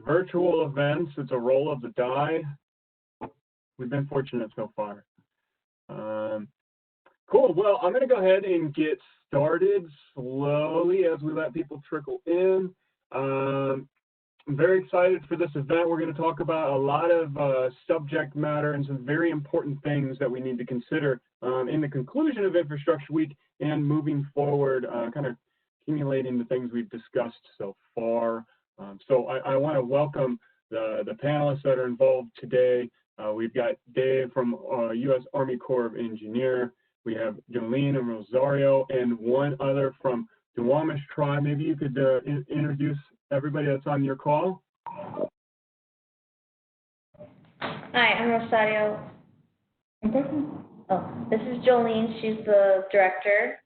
virtual events, it's a roll of the die. We've been fortunate so far. Cool, well, I'm gonna go ahead and get started slowly as we let people trickle in. I'm very excited for this event. We're gonna talk about a lot of subject matter and some very important things that we need to consider in the conclusion of Infrastructure Week and moving forward, kind of accumulating the things we've discussed so far. So I wanna welcome the panelists that are involved today. We've got Dave from U.S. Army Corps of Engineers. We have Jolene and Rosario, and one other from Duwamish Tribe. Maybe you could introduce everybody that's on your call. Hi, I'm Rosario. Oh, this is Jolene. She's the director.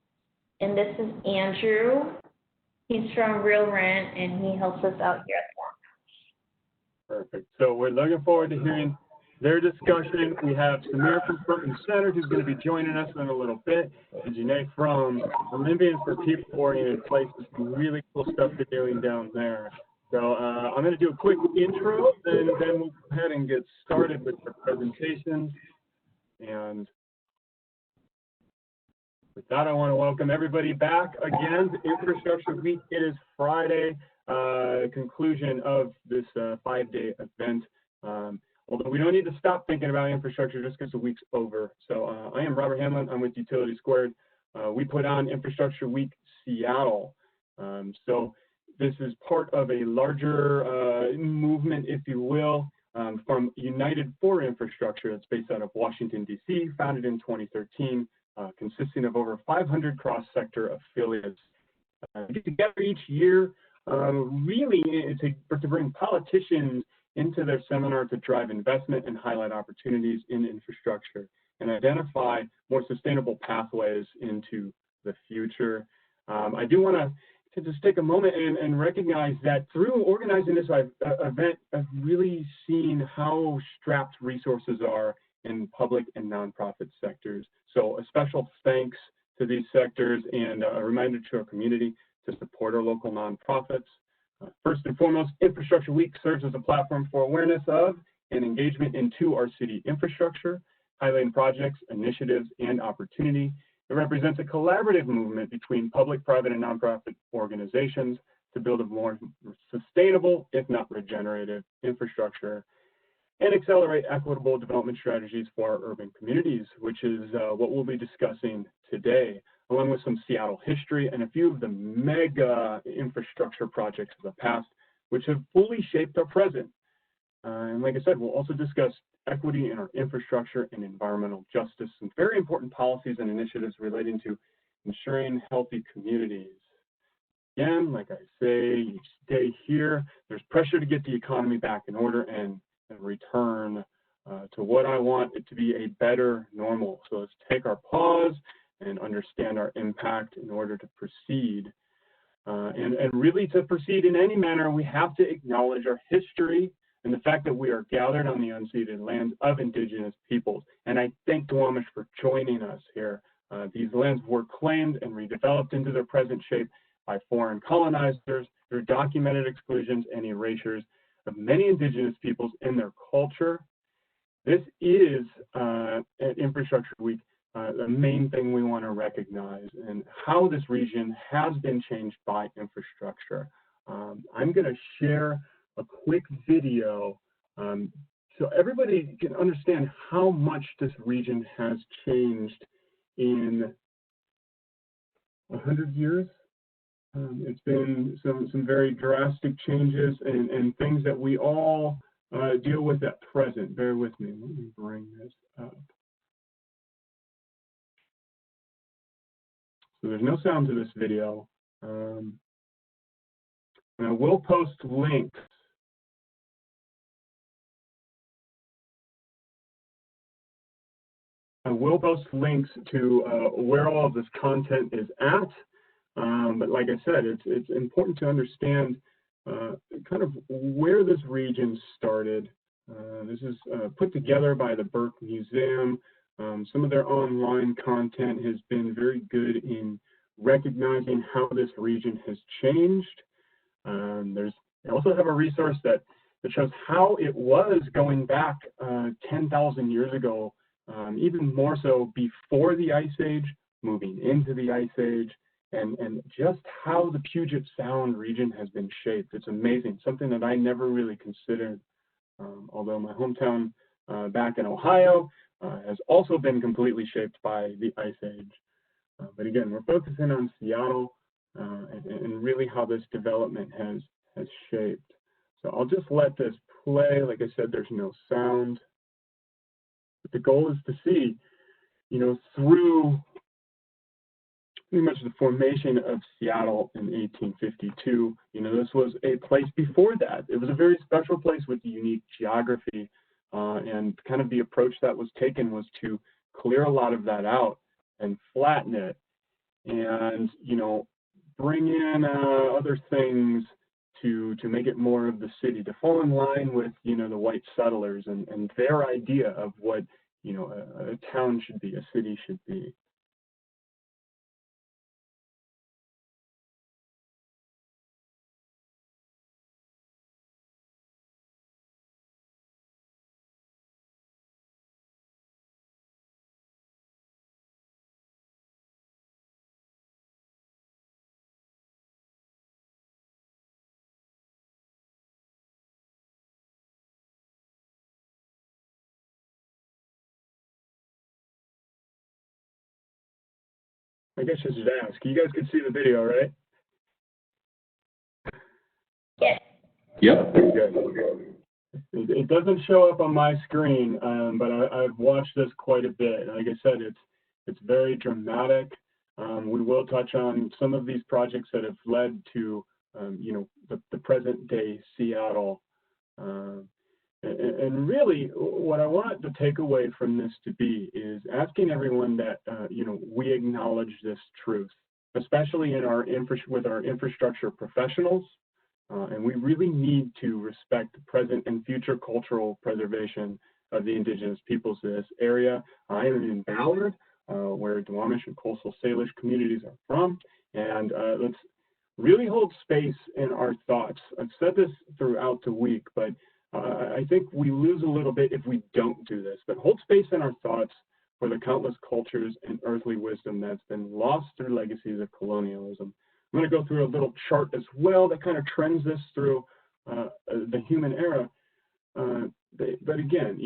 And this is Andrew. He's from Real Rent, and he helps us out here at the Launch. Perfect. So we're looking forward to hearing their discussion. We have Samir from Front and Center, who's going to be joining us in a little bit, and Janae from Olympians for People-Oriented Places. Some really cool stuff they're doing down there. So I'm going to do a quick intro, and then we'll go ahead and get started with the presentations. And with that, I want to welcome everybody back again to Infrastructure Week. It is Friday, conclusion of this 5-day event. Although we don't need to stop thinking about infrastructure just because the week's over. So I am Robert Hamlin. I'm with Utility². We put on Infrastructure Week Seattle. So this is part of a larger movement, if you will, from United for Infrastructure. That's based out of Washington, D.C., founded in 2013, consisting of over 500 cross-sector affiliates. Get together each year, really to bring politicians into their seminar to drive investment and highlight opportunities in infrastructure and identify more sustainable pathways into the future. I do want to just take a moment and recognize that through organizing this event, I've really seen how strapped resources are in public and nonprofit sectors. So a special thanks to these sectors and a reminder to our community to support our local nonprofits. First and foremost, Infrastructure Week serves as a platform for awareness of and engagement into our city infrastructure, highlighting projects, initiatives, and opportunity. It represents a collaborative movement between public, private, and nonprofit organizations to build a more sustainable, if not regenerative, infrastructure and accelerate equitable development strategies for our urban communities, which is what we'll be discussing today, along with some Seattle history and a few of the mega infrastructure projects of the past, which have fully shaped our present. And like I said, we'll also discuss equity in our infrastructure and environmental justice, some very important policies and initiatives relating to ensuring healthy communities. Again, like I say, each day here, there's pressure to get the economy back in order and return to what I want it to be a better normal. So let's take our pause and understand our impact in order to proceed. And really to proceed in any manner, we have to acknowledge our history and the fact that we are gathered on the unceded lands of Indigenous peoples. And I thank Duwamish for joining us here. These lands were claimed and redeveloped into their present shape by foreign colonizers through documented exclusions and erasures of many Indigenous peoples in their culture. This is at Infrastructure Week, the main thing we want to recognize and how this region has been changed by infrastructure. I'm going to share a quick video so everybody can understand how much this region has changed in 100 years. It's been some very drastic changes and things that we all deal with at present. Bear with me. Let me bring this up. So there's no sound to this video. And I will post links. I will post links to where all of this content is at. But like I said, it's important to understand kind of where this region started. This is put together by the Burke Museum. Some of their online content has been very good in recognizing how this region has changed. They also have a resource that that shows how it was going back 10,000 years ago, even more so before the Ice Age, moving into the Ice Age, and just how the Puget Sound region has been shaped. It's amazing, something that I never really considered, although my hometown back in Ohio has also been completely shaped by the Ice Age. But again, we're focusing on Seattle and really how this development has shaped. So I'll just let this play. Like I said, there's no sound. But the goal is to see, through pretty much the formation of Seattle in 1852, this was a place before that. It was a very special place with unique geography, and kind of the approach that was taken was to clear a lot of that out and flatten it, and bring in other things to make it more of the city, to fall in line with the white settlers and their idea of what a town should be, a city should be. I guess I should ask, you guys can see the video, right? Yes. Yep. Good. It doesn't show up on my screen, but I've watched this quite a bit. Like I said, it's very dramatic. We will touch on some of these projects that have led to, the present day Seattle. And really, what I want the takeaway from this to be is asking everyone that, we acknowledge this truth, especially in with our infrastructure professionals. And we really need to respect the present and future cultural preservation of the indigenous peoples of this area. I am in Ballard, where Duwamish and coastal Salish communities are from, and let's really hold space in our thoughts. I've said this throughout the week, but I think we lose a little bit if we don't do this, but hold space in our thoughts for the countless cultures and earthly wisdom that's been lost through legacies of colonialism. I'm going to go through a little chart as well that kind of trends this through the human era. But again,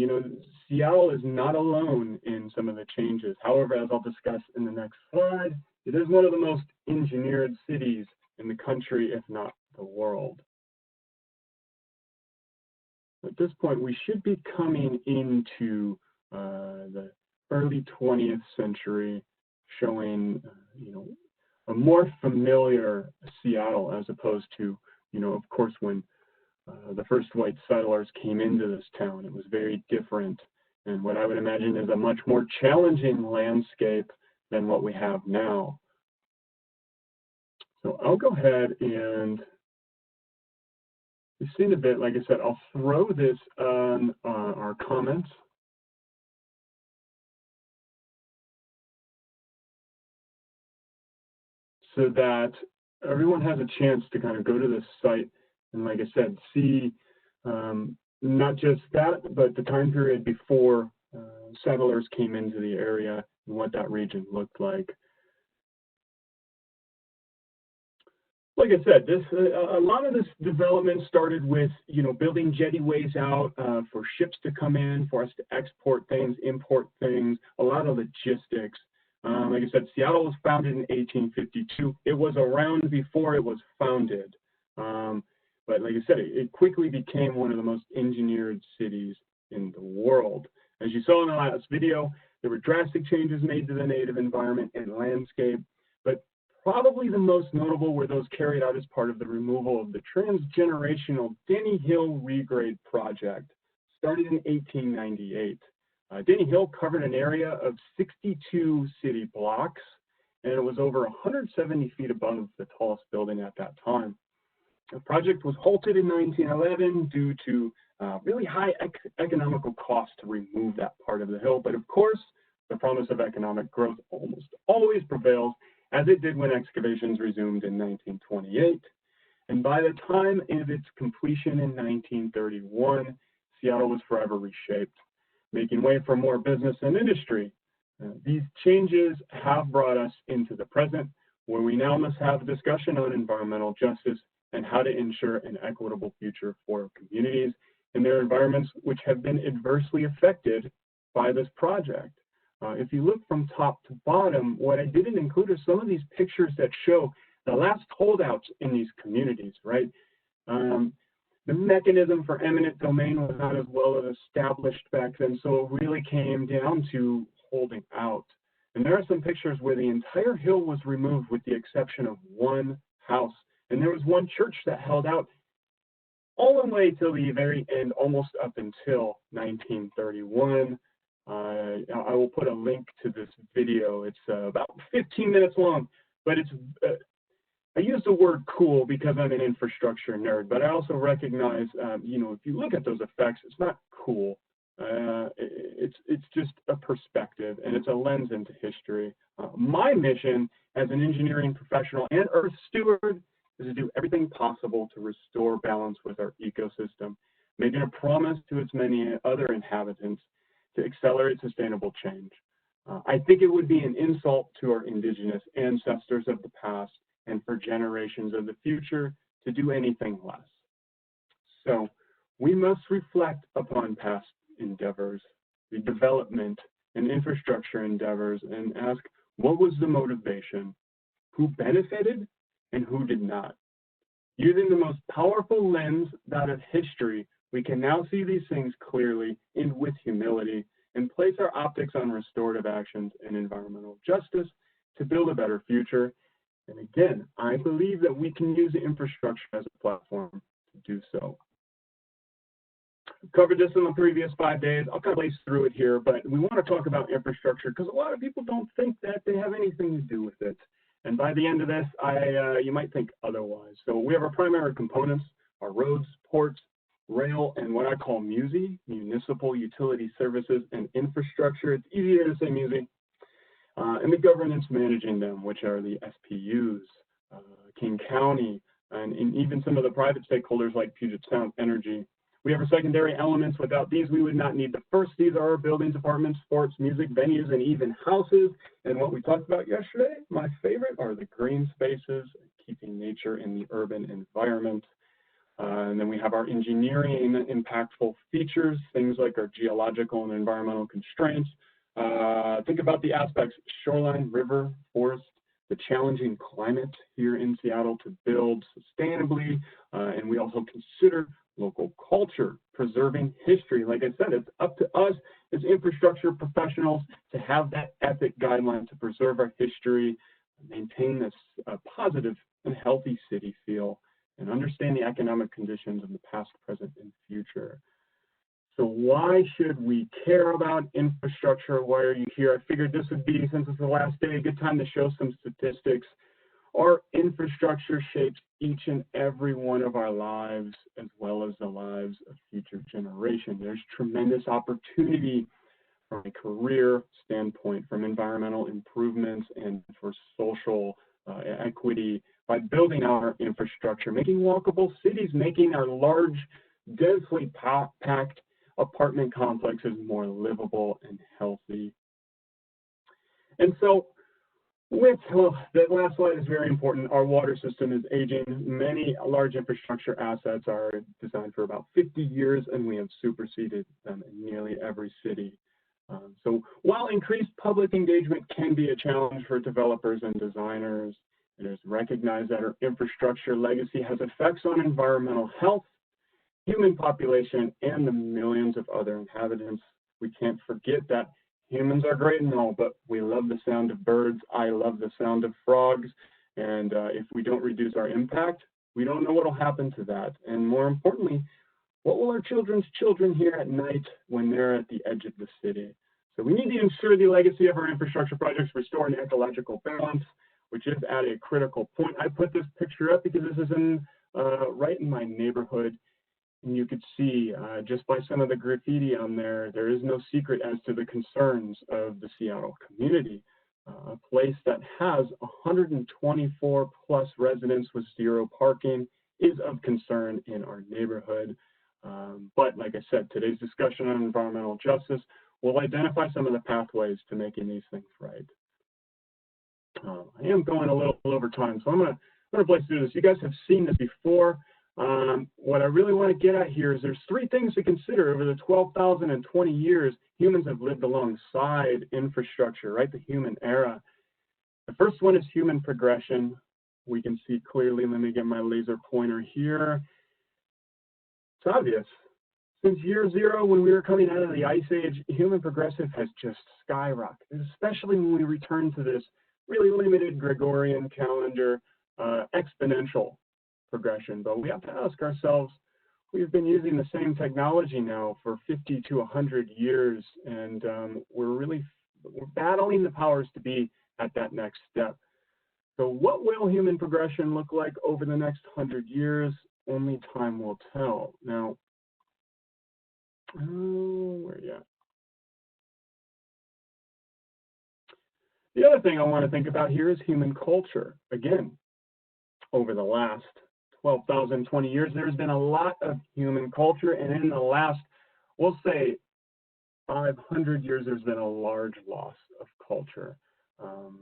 Seattle is not alone in some of the changes. However, as I'll discuss in the next slide, it is one of the most engineered cities in the country, if not the world. At this point, we should be coming into the early 20th century, showing, a more familiar Seattle as opposed to, of course, when the first white settlers came into this town. It was very different, and what I would imagine is a much more challenging landscape than what we have now. So I'll go ahead and, you've seen a bit, like I said, I'll throw this on our comments. So that everyone has a chance to kind of go to this site and, like I said, see not just that, but the time period before settlers came into the area and what that region looked like. Like I said, a lot of this development started with, building jettyways out for ships to come in, for us to export things, import things, a lot of logistics. Like I said, Seattle was founded in 1852. It was around before it was founded. But like I said, it quickly became one of the most engineered cities in the world. As you saw in the last video, there were drastic changes made to the native environment and landscape, but probably the most notable were those carried out as part of the removal of the transgenerational Denny Hill regrade project, started in 1898. Denny Hill covered an area of 62 city blocks, and it was over 170 feet above the tallest building at that time. The project was halted in 1911 due to really high economical costs to remove that part of the hill. But of course, the promise of economic growth almost always prevails, as it did when excavations resumed in 1928. And by the time of its completion in 1931, Seattle was forever reshaped, making way for more business and industry. These changes have brought us into the present, where we now must have a discussion on environmental justice and how to ensure an equitable future for communities and their environments which have been adversely affected by this project. If you look from top to bottom, what I didn't include are some of these pictures that show the last holdouts in these communities, right? The mechanism for eminent domain was not as well established back then, so it really came down to holding out. And there are some pictures where the entire hill was removed with the exception of one house. And there was one church that held out all the way till the very end, almost up until 1931. I will put a link to this video. It's about 15 minutes long, but it's I use the word cool because I'm an infrastructure nerd, but I also recognize, you know, if you look at those effects, it's not cool. It's just a perspective, and it's a lens into history. My mission as an engineering professional and earth steward is to do everything possible to restore balance with our ecosystem, making a promise to its many other inhabitants to accelerate sustainable change. I think it would be an insult to our indigenous ancestors of the past and for generations of the future to do anything less. So we must reflect upon past endeavors, the development and infrastructure endeavors, and ask what was the motivation, who benefited and who did not. Using the most powerful lens, that of history, we can now see these things clearly and with humility and place our optics on restorative actions and environmental justice to build a better future. And again, I believe that we can use the infrastructure as a platform to do so. I've covered this in the previous 5 days. I'll kind of blaze through it here, but we want to talk about infrastructure because a lot of people don't think that they have anything to do with it. And by the end of this, you might think otherwise. So we have our primary components, our roads, ports, rail, and what I call MUSI, municipal utility services and infrastructure. It's easier to say MUSI. And the governance managing them, which are the SPUs, King County, and even some of the private stakeholders like Puget Sound Energy. We have our secondary elements. Without these, we would not need the first. These are our buildings, apartments, sports, music, venues, and even houses. And what we talked about yesterday, my favorite, are the green spaces, keeping nature in the urban environment. And then we have our engineering impactful features, things like our geological and environmental constraints. Think about the aspects: shoreline, river, forest, the challenging climate here in Seattle to build sustainably. And we also consider local culture, preserving history. Like I said, it's up to us as infrastructure professionals to have that ethic guideline to preserve our history, maintain this positive and healthy city feel, and understand the economic conditions of the past, present, and future. So why should we care about infrastructure? Why are you here? I figured this would be, since it's the last day, a good time to show some statistics. Our infrastructure shapes each and every one of our lives, as well as the lives of future generations. There's tremendous opportunity from a career standpoint, from environmental improvements, and for social equity by building our infrastructure, making walkable cities, making our large, densely packed apartment complexes more livable and healthy. And so, that last slide is very important. Our water system is aging. Many large infrastructure assets are designed for about 50 years, and we have superseded them in nearly every city. So while increased public engagement can be a challenge for developers and designers, it is recognized that our infrastructure legacy has effects on environmental health, human population, and the millions of other inhabitants. We can't forget that humans are great and all, but we love the sound of birds. I love the sound of frogs. And if we don't reduce our impact, we don't know what will happen to that. And more importantly, what will our children's children hear at night when they're at the edge of the city? So we need to ensure the legacy of our infrastructure projects restore an ecological balance, which is at a critical point. I put this picture up because this is right in my neighborhood. And you could see just by some of the graffiti on there, there is no secret as to the concerns of the Seattle community. A place that has 124 plus residents with zero parking is of concern in our neighborhood. But like I said, today's discussion on environmental justice will identify some of the pathways to making these things right. I am going a little over time, so I'm gonna blaze through this. You guys have seen this before. What I really want to get at here is there's three things to consider over the 12,020 years humans have lived alongside infrastructure, right? The human era. The first one is human progression. We can see clearly, let me get my laser pointer here. It's obvious. Since year zero, when we were coming out of the Ice Age, human progressive has just skyrocketed, especially when we return to this really limited Gregorian calendar, exponential progression. But we have to ask ourselves, we've been using the same technology now for 50 to 100 years, and we're battling the powers to be at that next step. So what will human progression look like over the next 100 years? Only time will tell. Now, where are you at? The other thing I want to think about here is human culture. Again, over the last 12,020 years, there's been a lot of human culture, and in the last, we'll say, 500 years, there's been a large loss of culture.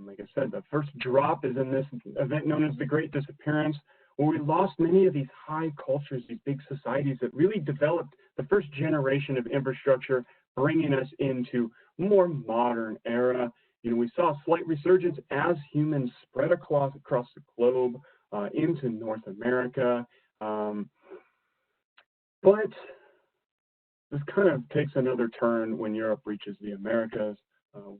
Like I said, the first drop is in this event known as the Great Disappearance, where we lost many of these high cultures, these big societies that really developed the first generation of infrastructure, bringing us into more modern era. You know, we saw a slight resurgence as humans spread across the globe into North America. But this kind of takes another turn when Europe reaches the Americas.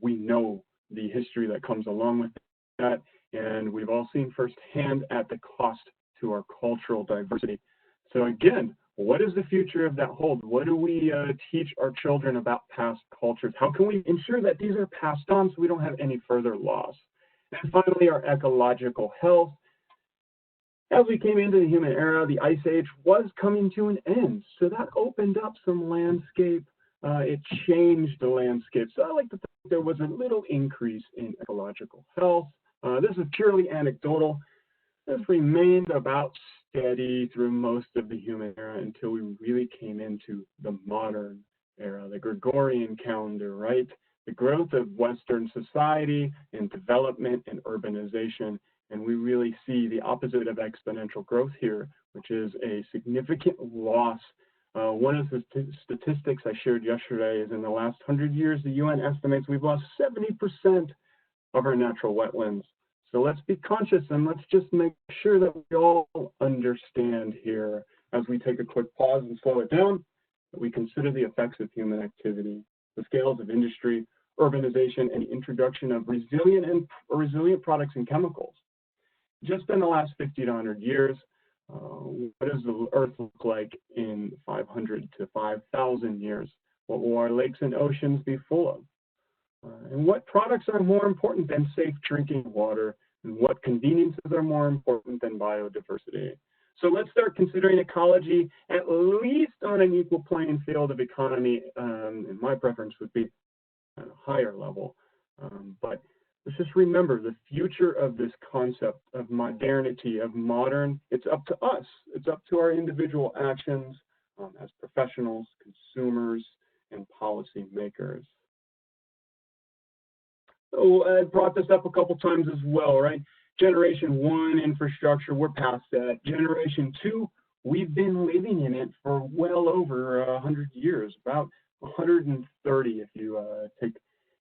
We know the history that comes along with that, and we've all seen firsthand at the cost to our cultural diversity. So again, what is the future of that hold? What do we teach our children about past cultures? How can we ensure that these are passed on so we don't have any further loss? And finally, our ecological health. As we came into the human era, the Ice Age was coming to an end. So that opened up some landscape. It changed the landscape. So I like to think there was a little increase in ecological health. This is purely anecdotal. This remained about steady through most of the human era until we really came into the modern era, the Gregorian calendar, right? The growth of Western society and development and urbanization. And we really see the opposite of exponential growth here, which is a significant loss. One of the statistics I shared yesterday is in the last 100 years, the UN estimates we've lost 70% of our natural wetlands. So let's be conscious and let's just make sure that we all understand here as we take a quick pause and slow it down, that we consider the effects of human activity, the scales of industry, urbanization, and the introduction of resilient products and chemicals. Just in the last 50 to 100 years, what does the Earth look like in 500 to 5,000 years? What will our lakes and oceans be full of? And what products are more important than safe drinking water? And what conveniences are more important than biodiversity? So let's start considering ecology at least on an equal playing field of economy. And my preference would be at a higher level. But let's just remember the future of this concept of modernity, of modern, it's up to us. It's up to our individual actions as professionals, consumers, and policy makers. So I brought this up a couple times as well, right? Generation 1 infrastructure, we're past that. Generation 2, we've been living in it for well over 100 years, about 130 if you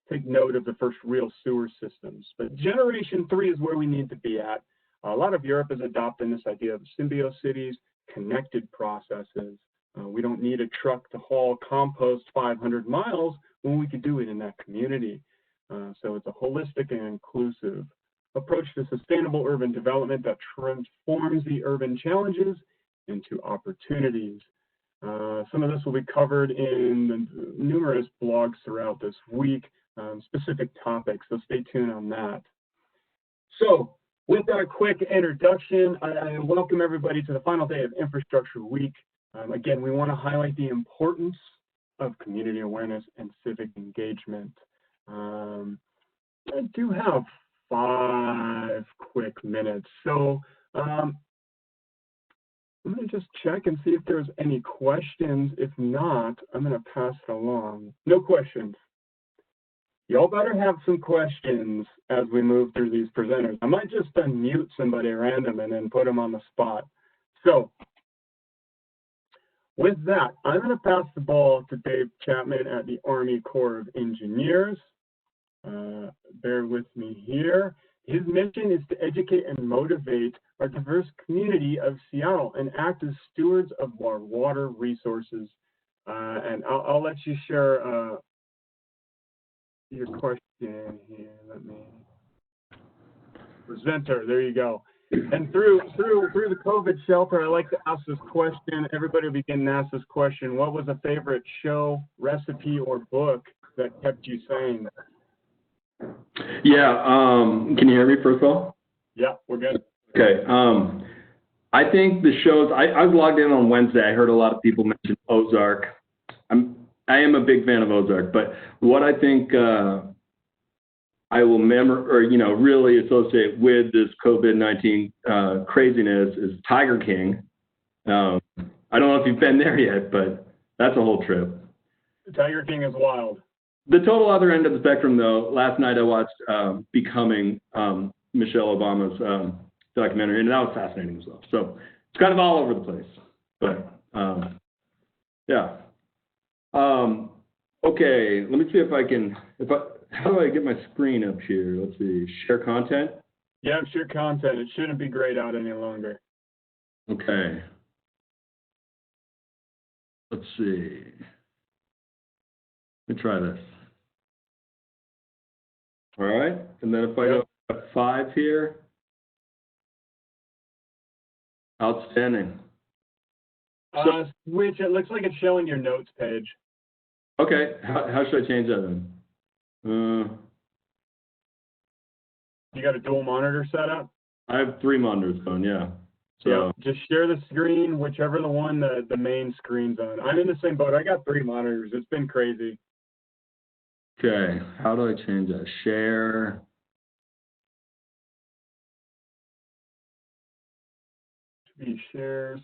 take note of the first real sewer systems. But generation 3 is where we need to be at. A lot of Europe is adopting this idea of symbiocities, connected processes. We don't need a truck to haul compost 500 miles when we could do it in that community. So it's a holistic and inclusive approach to sustainable urban development that transforms the urban challenges into opportunities. Some of this will be covered in the numerous blogs throughout this week, specific topics, so stay tuned on that. So with that quick introduction, I welcome everybody to the final day of Infrastructure Week. Again, we want to highlight the importance of community awareness and civic engagement. I do have 5 quick minutes. So I'm going to just check and see if there's any questions. If not, I'm going to pass it along. No questions. Y'all better have some questions as we move through these presenters. I might just unmute somebody random and then put them on the spot. So with that, I'm going to pass the ball to Dave Chapman at the Army Corps of Engineers. Bear with me here. His mission is to educate and motivate our diverse community of Seattle and act as stewards of our water resources. And I'll let you share your question here. Let me presenter. There you go. And through the COVID shelter, I like to ask this question. Everybody will begin to ask this question. What was a favorite show, recipe, or book that kept you sane? Yeah, can you hear me first of all? Yeah, we're good. Okay. I think the shows, I was logged in on Wednesday. I heard a lot of people mention Ozark. I am a big fan of Ozark, but what I think I will really associate with this COVID-19 craziness is Tiger King. I don't know if you've been there yet, but that's a whole trip. Tiger King is wild. The total other end of the spectrum, though, last night I watched Becoming, Michelle Obama's documentary, and that was fascinating as well. So it's kind of all over the place, but yeah. Okay, let me see if I can, how do I get my screen up here? Let's see, share content? Yeah, share content. It shouldn't be grayed out any longer. Okay. Let's see. Let me try this. All right, and then if I go F5 here, outstanding. Switch, it looks like it's showing your notes page. Okay, how should I change that then? You got a dual monitor set up? I have 3 monitors going, yeah. So yeah, just share the screen, whichever the one the main screen's on. I'm in the same boat. I got 3 monitors. It's been crazy. Okay, how do I change that? Share. Shares.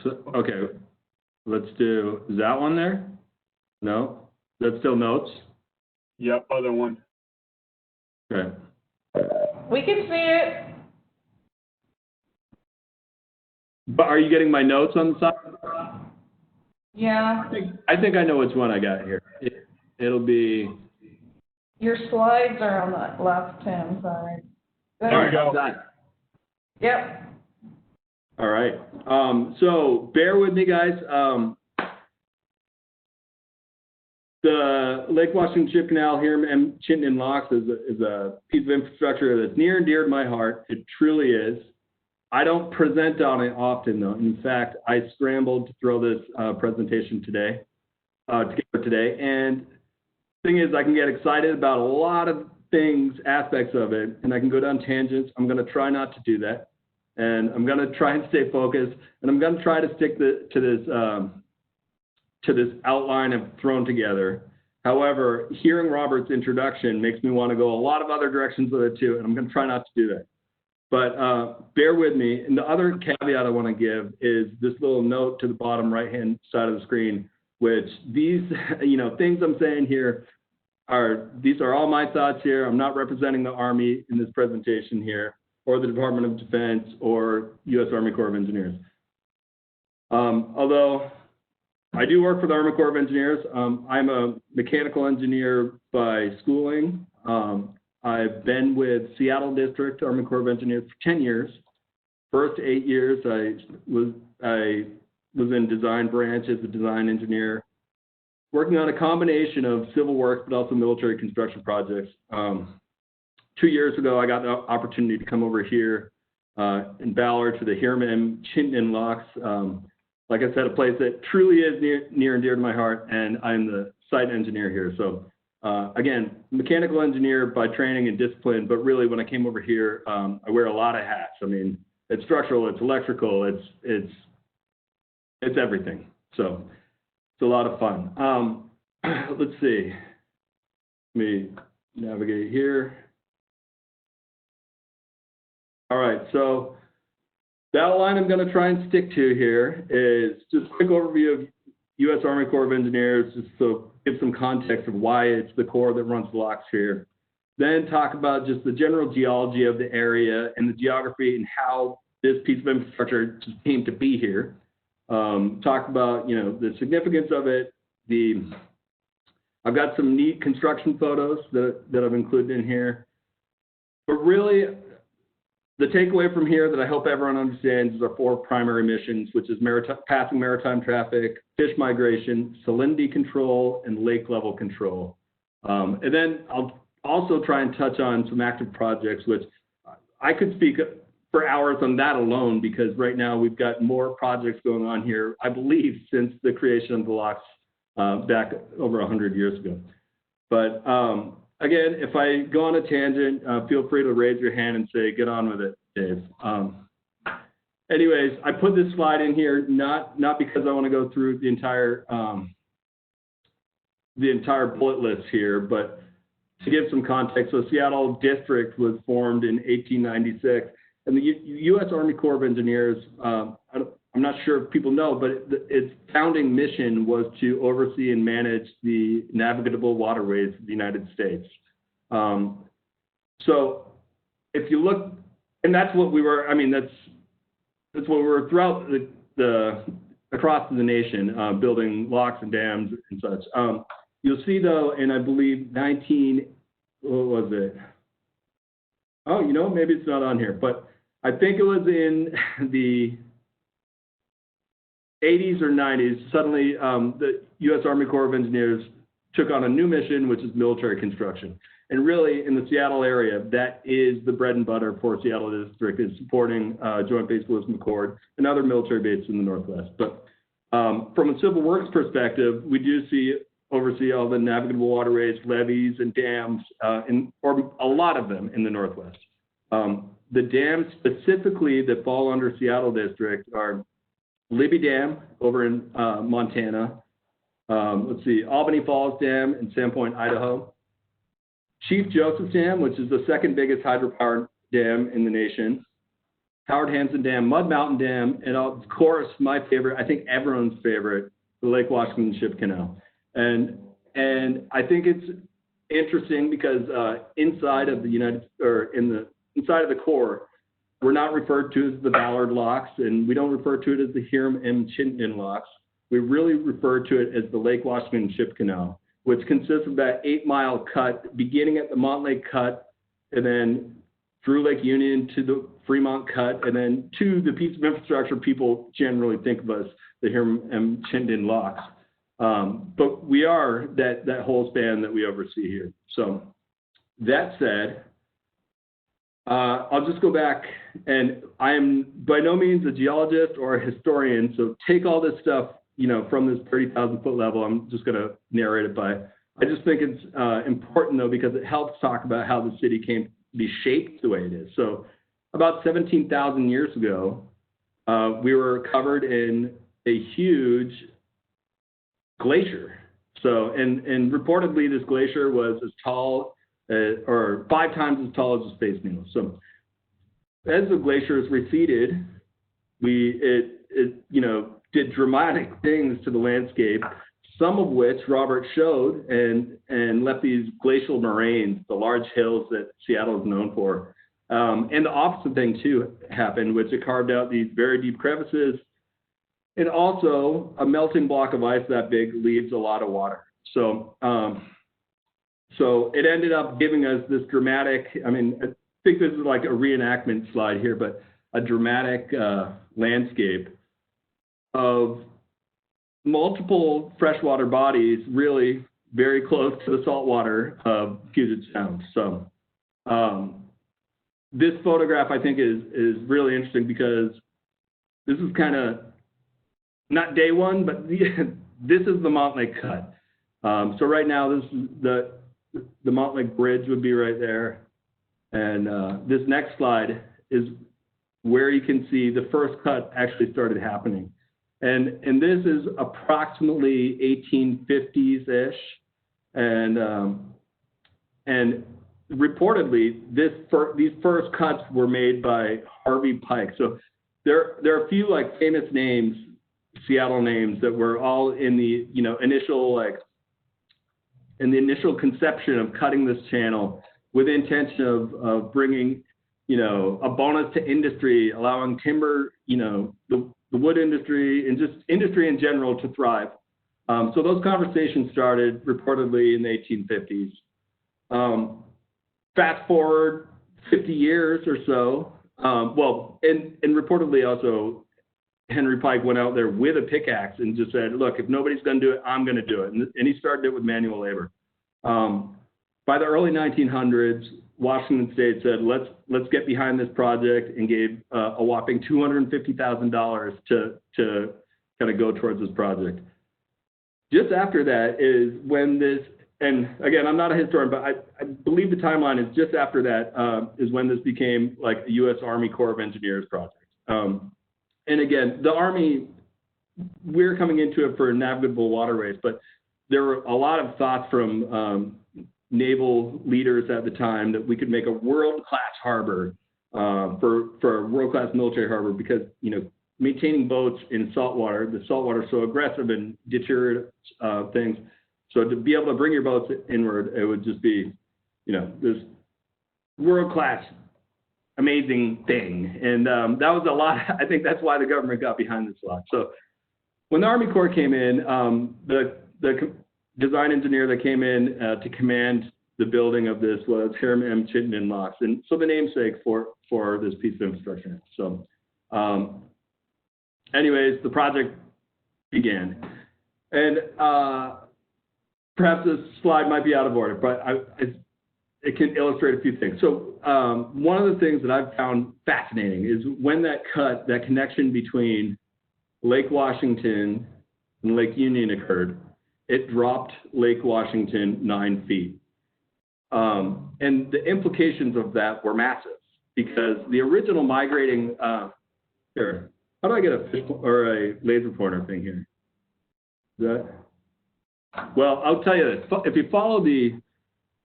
So, okay, let's do, is that one there? No? That's still notes? Yep, other one. Okay. We can see it. But are you getting my notes on the side? Yeah. I think I know which one I got here. It'll be... Your slides are on the left-hand side. There we go. Yep. All right. So bear with me, guys. The Lake Washington Ship Canal here in Chittenden Locks is a piece of infrastructure that's near and dear to my heart. It truly is. I don't present on it often, though. In fact, I scrambled to throw this presentation together today. And the thing is, I can get excited about a lot of things, aspects of it, and I can go down tangents. I'm going to try not to do that. And I'm going to try and stay focused. And I'm going to try to stick to this outline I've thrown together. However, hearing Robert's introduction makes me want to go a lot of other directions with it too, and I'm going to try not to do that. But bear with me. And the other caveat I want to give is this little note to the bottom right-hand side of the screen, which these, things I'm saying here these are all my thoughts here. I'm not representing the Army in this presentation here, or the Department of Defense, or U.S. Army Corps of Engineers. Although I do work for the Army Corps of Engineers. I'm a mechanical engineer by schooling. I've been with Seattle District Army Corps of Engineers for 10 years. First 8 years, I was in design branch as a design engineer, working on a combination of civil works, but also military construction projects. 2 years ago, I got the opportunity to come over here in Ballard to the Hirman Chittenden Locks. Like I said, a place that truly is near and dear to my heart, and I'm the site engineer here. So again, mechanical engineer by training and discipline, but really when I came over here, I wear a lot of hats. I mean, it's structural, it's electrical, it's everything. So it's a lot of fun. Let's see. Let me navigate here. All right, so that line I'm going to try and stick to here is just a quick overview of U.S. Army Corps of Engineers, just so give some context of why it's the Corps that runs the locks here. Then talk about just the general geology of the area and the geography and how this piece of infrastructure came to be here. Talk about, you know, the significance of it. I've got some neat construction photos that I've included in here. But really, the takeaway from here that I hope everyone understands is our 4 primary missions, which is passing maritime traffic, fish migration, salinity control, and lake level control. And then I'll also try and touch on some active projects, which I could speak for hours on that alone, because right now we've got more projects going on here, I believe, since the creation of the locks back over 100 years ago. But again, if I go on a tangent, feel free to raise your hand and say, get on with it, Dave. Anyways, I put this slide in here, not because I want to go through the entire bullet list here, but to give some context. So Seattle District was formed in 1896, and the U.S. Army Corps of Engineers, I'm not sure if people know, but its founding mission was to oversee and manage the navigable waterways of the United States. So if you look, and that's what we were, I mean, that's what we were throughout across the nation, building locks and dams and such. You'll see though, and I believe what was it? Oh, you know, maybe it's not on here, but I think it was in the 80s or 90s, suddenly the U.S. Army Corps of Engineers took on a new mission, which is military construction. And really, in the Seattle area, that is the bread and butter for Seattle District, is supporting Joint Base Lewis McChord and other military bases in the Northwest. But from a civil works perspective, we do oversee all the navigable waterways, levees, and dams, or a lot of them in the Northwest. The dams specifically that fall under Seattle District are Libby Dam over in Montana. Let's see, Albany Falls Dam in Sandpoint, Idaho. Chief Joseph Dam, which is the second biggest hydropower dam in the nation. Howard Hansen Dam, Mud Mountain Dam, and of course, my favorite, I think everyone's favorite, the Lake Washington Ship Canal. And I think it's interesting because inside of the inside of the Corps, we're not referred to as the Ballard locks, and we don't refer to it as the Hiram M. Chittenden locks. We really refer to it as the Lake Washington Ship Canal, which consists of that 8-mile cut beginning at the Montlake Cut and then through Lake Union to the Fremont Cut and then to the piece of infrastructure people generally think of as the Hiram M. Chittenden locks. But we are that whole span that we oversee here. So that said, I'll just go back, and I am by no means a geologist or a historian, so take all this stuff, you know, from this 30,000-foot level. I'm just going to narrate it by. I just think it's important, though, because it helps talk about how the city came to be shaped the way it is. So about 17,000 years ago, we were covered in a huge glacier. So, and reportedly, this glacier was as tall or 5 times as tall as a Space Needle. So as the glaciers receded, it you know, did dramatic things to the landscape, some of which Robert showed and left these glacial moraines, the large hills that Seattle is known for. And the opposite thing too happened, which it carved out these very deep crevices. And also a melting block of ice that big leaves a lot of water. So, so it ended up giving us this dramatic, I mean, I think this is like a reenactment slide here, but a dramatic landscape of multiple freshwater bodies really very close to the saltwater of Puget Sound. So this photograph I think is really interesting because this is kind of not day one, but this is the Montlake Cut. So right now this is the Montlake Bridge would be right there. And this next slide is where you can see the first cut actually started happening. And this is approximately 1850s-ish. And reportedly, these first cuts were made by Harvey Pike. So there are a few like famous names, Seattle names, that were all in the initial conception of cutting this channel with the intention of bringing a bonus to industry, allowing timber, the wood industry and just industry in general to thrive. So those conversations started reportedly in the 1850s. Fast forward 50 years or so, and reportedly also Henry Pike went out there with a pickaxe and just said, look, if nobody's going to do it, I'm going to do it. And he started it with manual labor. By the early 1900s, Washington State said, let's get behind this project, and gave a whopping $250,000 to kind of go towards this project. Just after that is when this, and again, I'm not a historian, but I believe the timeline is just after that is when this became like a U.S. Army Corps of Engineers project. And again, the Army, we're coming into it for navigable waterways, but there were a lot of thoughts from naval leaders at the time that we could make a world-class harbor for a world-class military harbor, because maintaining boats in saltwater, the saltwater is so aggressive and deteriorates things. So to be able to bring your boats inward, it would just be this world-class amazing thing. And that was a lot. I think that's why the government got behind this a lot. So when the Army Corps came in, the design engineer that came in to command the building of this was Hiram M. Chittenden and Locks, and so the namesake for this piece of infrastructure. So anyways, the project began. And perhaps this slide might be out of order, but it can illustrate a few things. So one of the things that I've found fascinating is when that connection between Lake Washington and Lake Union occurred, it dropped Lake Washington 9 feet. And the implications of that were massive, because the original migrating, here, how do I get a fish or a laser pointer thing here? Well, I'll tell you this. If you follow the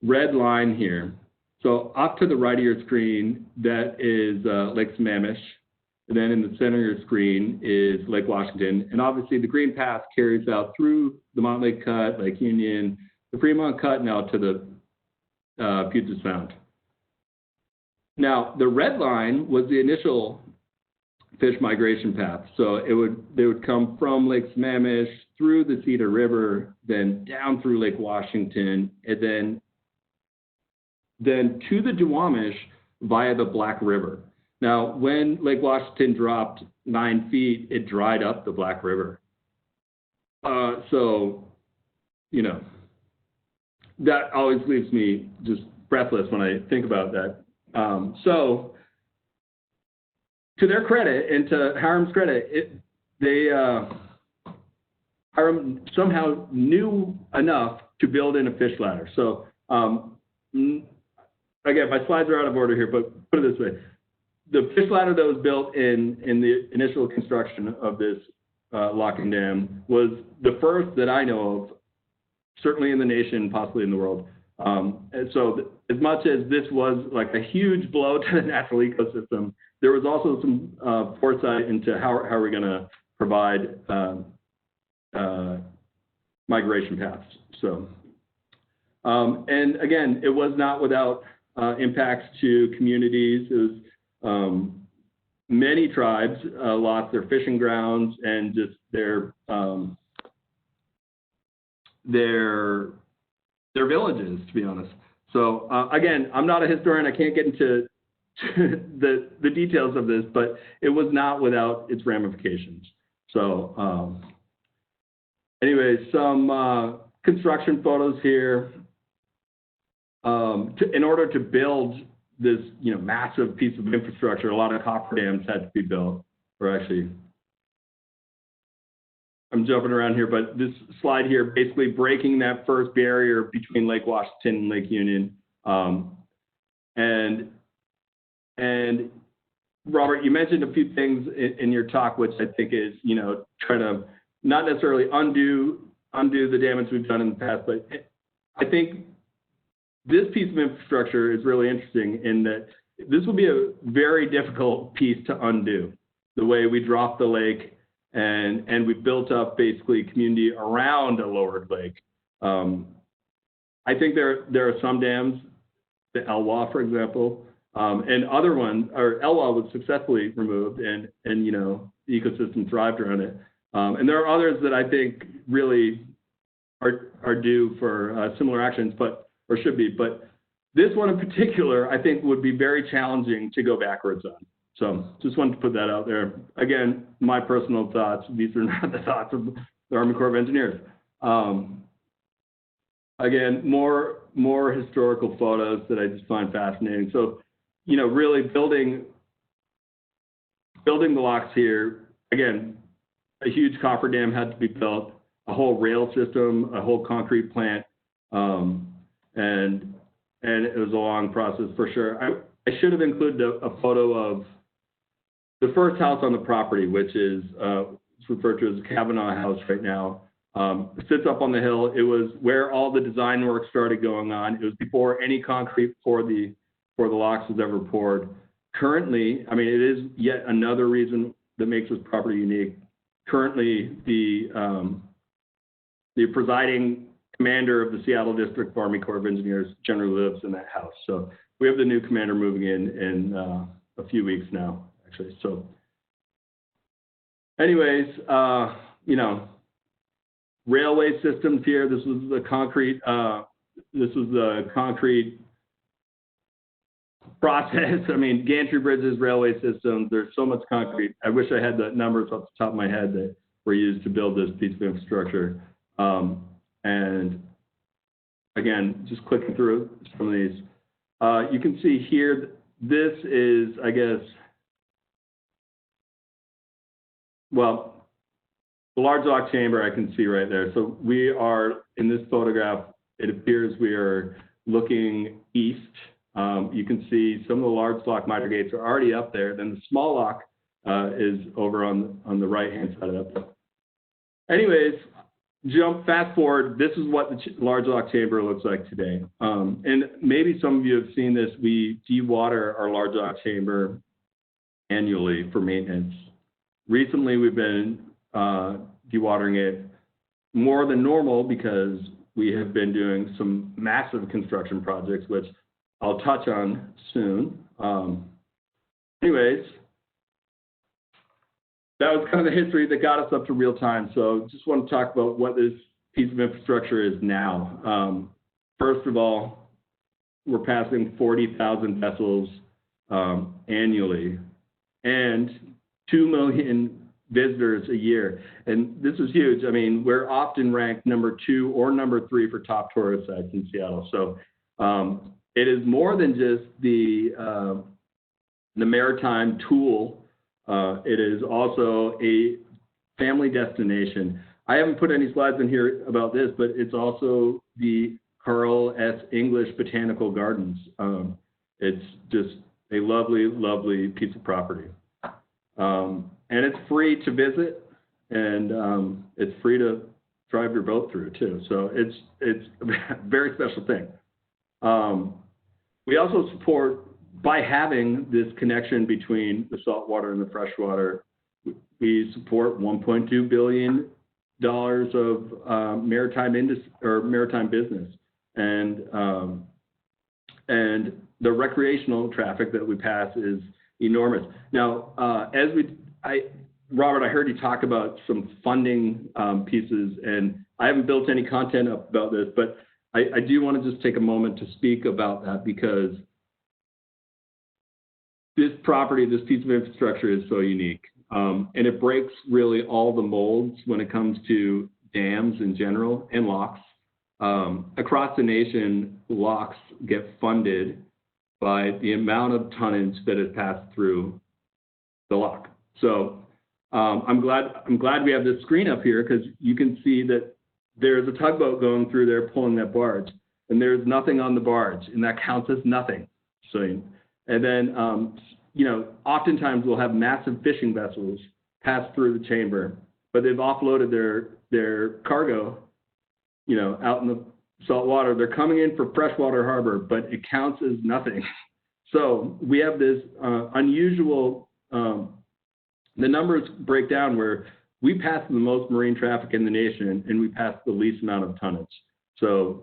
red line here, so off to the right of your screen, that is Lake Sammamish. And then in the center of your screen is Lake Washington. And obviously the green path carries out through the Montlake Cut, Lake Union, the Fremont Cut, and out to the Puget Sound. Now, the red line was the initial fish migration path. So they would come from Lake Sammamish through the Cedar River, then down through Lake Washington, and then to the Duwamish via the Black River. Now, when Lake Washington dropped 9 feet, it dried up the Black River. So, that always leaves me just breathless when I think about that. So, to their credit and to Hiram's credit, Hiram somehow knew enough to build in a fish ladder. So, again, my slides are out of order here, but put it this way. The fish ladder that was built in the initial construction of this lock and dam was the first that I know of, certainly in the nation, possibly in the world. And so as much as this was like a huge blow to the natural ecosystem, there was also some foresight into how are we going to provide migration paths. So, and again, it was not without impacts to communities. It was, many tribes lost their fishing grounds and just their villages, to be honest. So again, I'm not a historian. I can't get into the details of this, but it was not without its ramifications. So anyways, some construction photos here. In order to build this, massive piece of infrastructure, a lot of cofferdams had to be built. Or actually, I'm jumping around here, but this slide here basically breaking that first barrier between Lake Washington and Lake Union. And Robert, you mentioned a few things in your talk, which I think is, trying to not necessarily undo the damage we've done in the past, but I think this piece of infrastructure is really interesting in that this will be a very difficult piece to undo. the way we dropped the lake, and we built up basically community around a lowered lake. I think there are some dams, the Elwha, for example, and other ones, or Elwha was successfully removed, and you know, the ecosystem thrived around it. And there are others that I think really are due for similar actions, or should be. But this one in particular, I think, would be very challenging to go backwards on. So just wanted to put that out there. Again, my personal thoughts. These are not the thoughts of the Army Corps of Engineers. Again, more historical photos that I just find fascinating. So, you know, really building the locks here. Again, a huge coffer dam had to be built, a whole rail system, a whole concrete plant, and it was a long process for sure. I should have included a photo of the first house on the property, which is it's referred to as the Kavanaugh House right now. It sits up on the hill. It was where all the design work started going on. It was before any concrete for the locks was ever poured. Currently, I mean, it is yet another reason that makes this property unique. Currently, the presiding commander of the Seattle District of Army Corps of Engineers generally lives in that house. So we have the new commander moving in a few weeks now, actually. So anyways, you know, railway systems here. This was the concrete. This was the concrete process. I mean, gantry bridges, railway systems. There's so much concrete. I wish I had the numbers off the top of my head that were used to build this piece of infrastructure. And again, just clicking through some of these, you can see here. This is, I guess, well, the large lock chamber I can see right there. So we are, in this photograph, it appears we are looking east. You can see some of the large lock miter gates are already up there. Then the small lock is over on the right-hand side of that. Anyways, fast forward, this is what the large lock chamber looks like today. And maybe some of you have seen this. We dewater our large lock chamber annually for maintenance. Recently, we've been dewatering it more than normal because we have been doing some massive construction projects, which I'll touch on soon. Anyways, that was kind of the history that got us up to real time. So just want to talk about what this piece of infrastructure is now. First of all, we're passing 40,000 vessels annually and 2 million visitors a year. And this is huge. I mean, we're often ranked number 2 or number 3 for top tourist sites in Seattle. So it is more than just the maritime tool. It is also a family destination. I haven't put any slides in here about this, but it's also the Carl S. English Botanical Gardens. It's just a lovely, lovely piece of property. And it's free to visit, and it's free to drive your boat through too. So it's a very special thing. We also support, by having this connection between the saltwater and the freshwater, we support $1.2 billion of maritime industry or maritime business, and the recreational traffic that we pass is enormous. Now, Robert, I heard you talk about some funding pieces, and I haven't built any content up about this, but I do want to just take a moment to speak about that, because this property, this piece of infrastructure is so unique, and it breaks really all the molds when it comes to dams in general and locks. Across the nation, locks get funded by the amount of tonnage that is passed through the lock. So I'm glad we have this screen up here, because you can see that there's a tugboat going through there pulling that barge, and there's nothing on the barge, and that counts as nothing. So, and then, you know, oftentimes we'll have massive fishing vessels pass through the chamber, but they've offloaded their cargo, you know, out in the salt water. They're coming in for freshwater harbor, but it counts as nothing. So we have this unusual the numbers break down where we pass the most marine traffic in the nation and we pass the least amount of tonnage. So,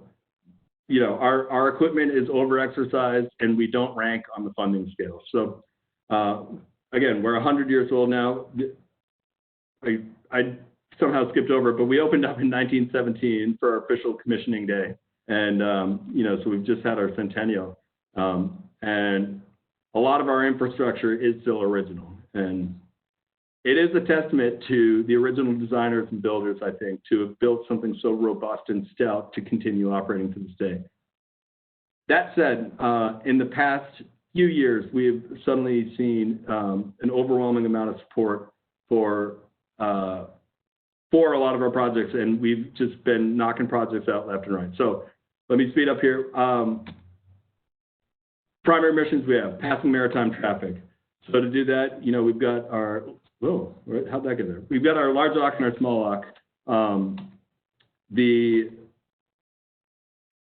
you know, our equipment is over-exercised and we don't rank on the funding scale. So, again, we're 100 years old now. I somehow skipped over it, but we opened up in 1917 for our official commissioning day. And, you know, so we've just had our centennial. And a lot of our infrastructure is still original. And it is a testament to the original designers and builders, I think, to have built something so robust and stout to continue operating to this day. That said, in the past few years, we've suddenly seen an overwhelming amount of support for a lot of our projects, and we've just been knocking projects out left and right. So let me speed up here. Primary missions we have, passing maritime traffic. So to do that, you know, we've got our, whoa, how'd that get there? We've got our large lock and our small lock.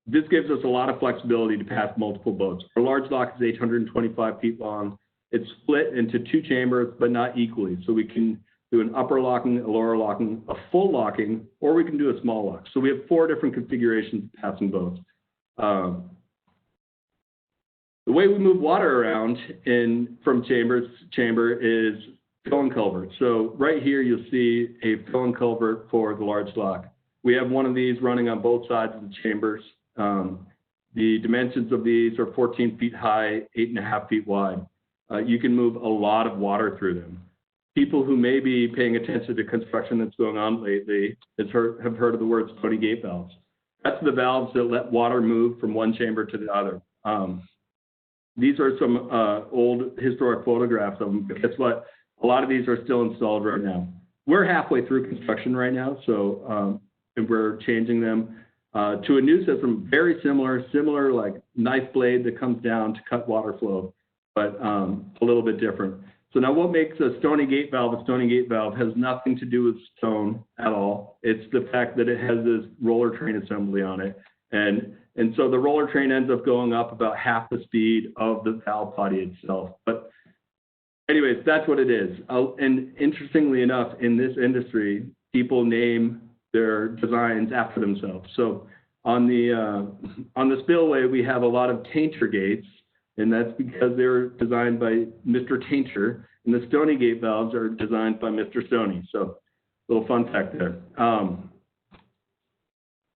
This gives us a lot of flexibility to pass multiple boats. Our large lock is 825 feet long. It's split into 2 chambers, but not equally. So we can do an upper locking, a lower locking, a full locking, or we can do a small lock. So we have 4 different configurations of passing boats. The way we move water around from chamber to chamber is fill and culvert. So right here, you'll see a fill and culvert for the large lock. We have one of these running on both sides of the chambers. The dimensions of these are 14 feet high, 8.5 feet wide. You can move a lot of water through them. People who may be paying attention to construction that's going on lately have heard of the word stony gate valves. That's the valves that let water move from one chamber to the other. These are some old historic photographs of them. But guess what? A lot of these are still installed right now. We're halfway through construction right now, so and we're changing them to a new system, very similar like knife blade that comes down to cut water flow, but a little bit different. So now what makes a stony gate valve has nothing to do with stone at all. It's the fact that it has this roller train assembly on it. And so the roller train ends up going up about half the speed of the valve body itself. But anyways, that's what it is. And interestingly enough, in this industry, people name their designs after themselves. So on the spillway, we have a lot of Tainter gates, and that's because they were designed by Mr. Tainter, and the stony gate valves are designed by Mr. Stoney. So little fun fact there.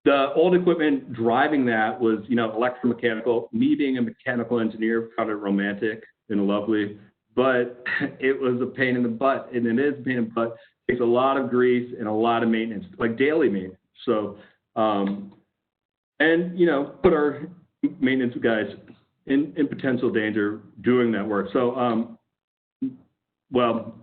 The old equipment driving that was, you know, electromechanical. Me being a mechanical engineer found it romantic and lovely, but it was a pain in the butt, and it is a pain in the butt. It takes a lot of grease and a lot of maintenance, like daily maintenance. So, and, you know, put our maintenance guys in potential danger doing that work. So, well,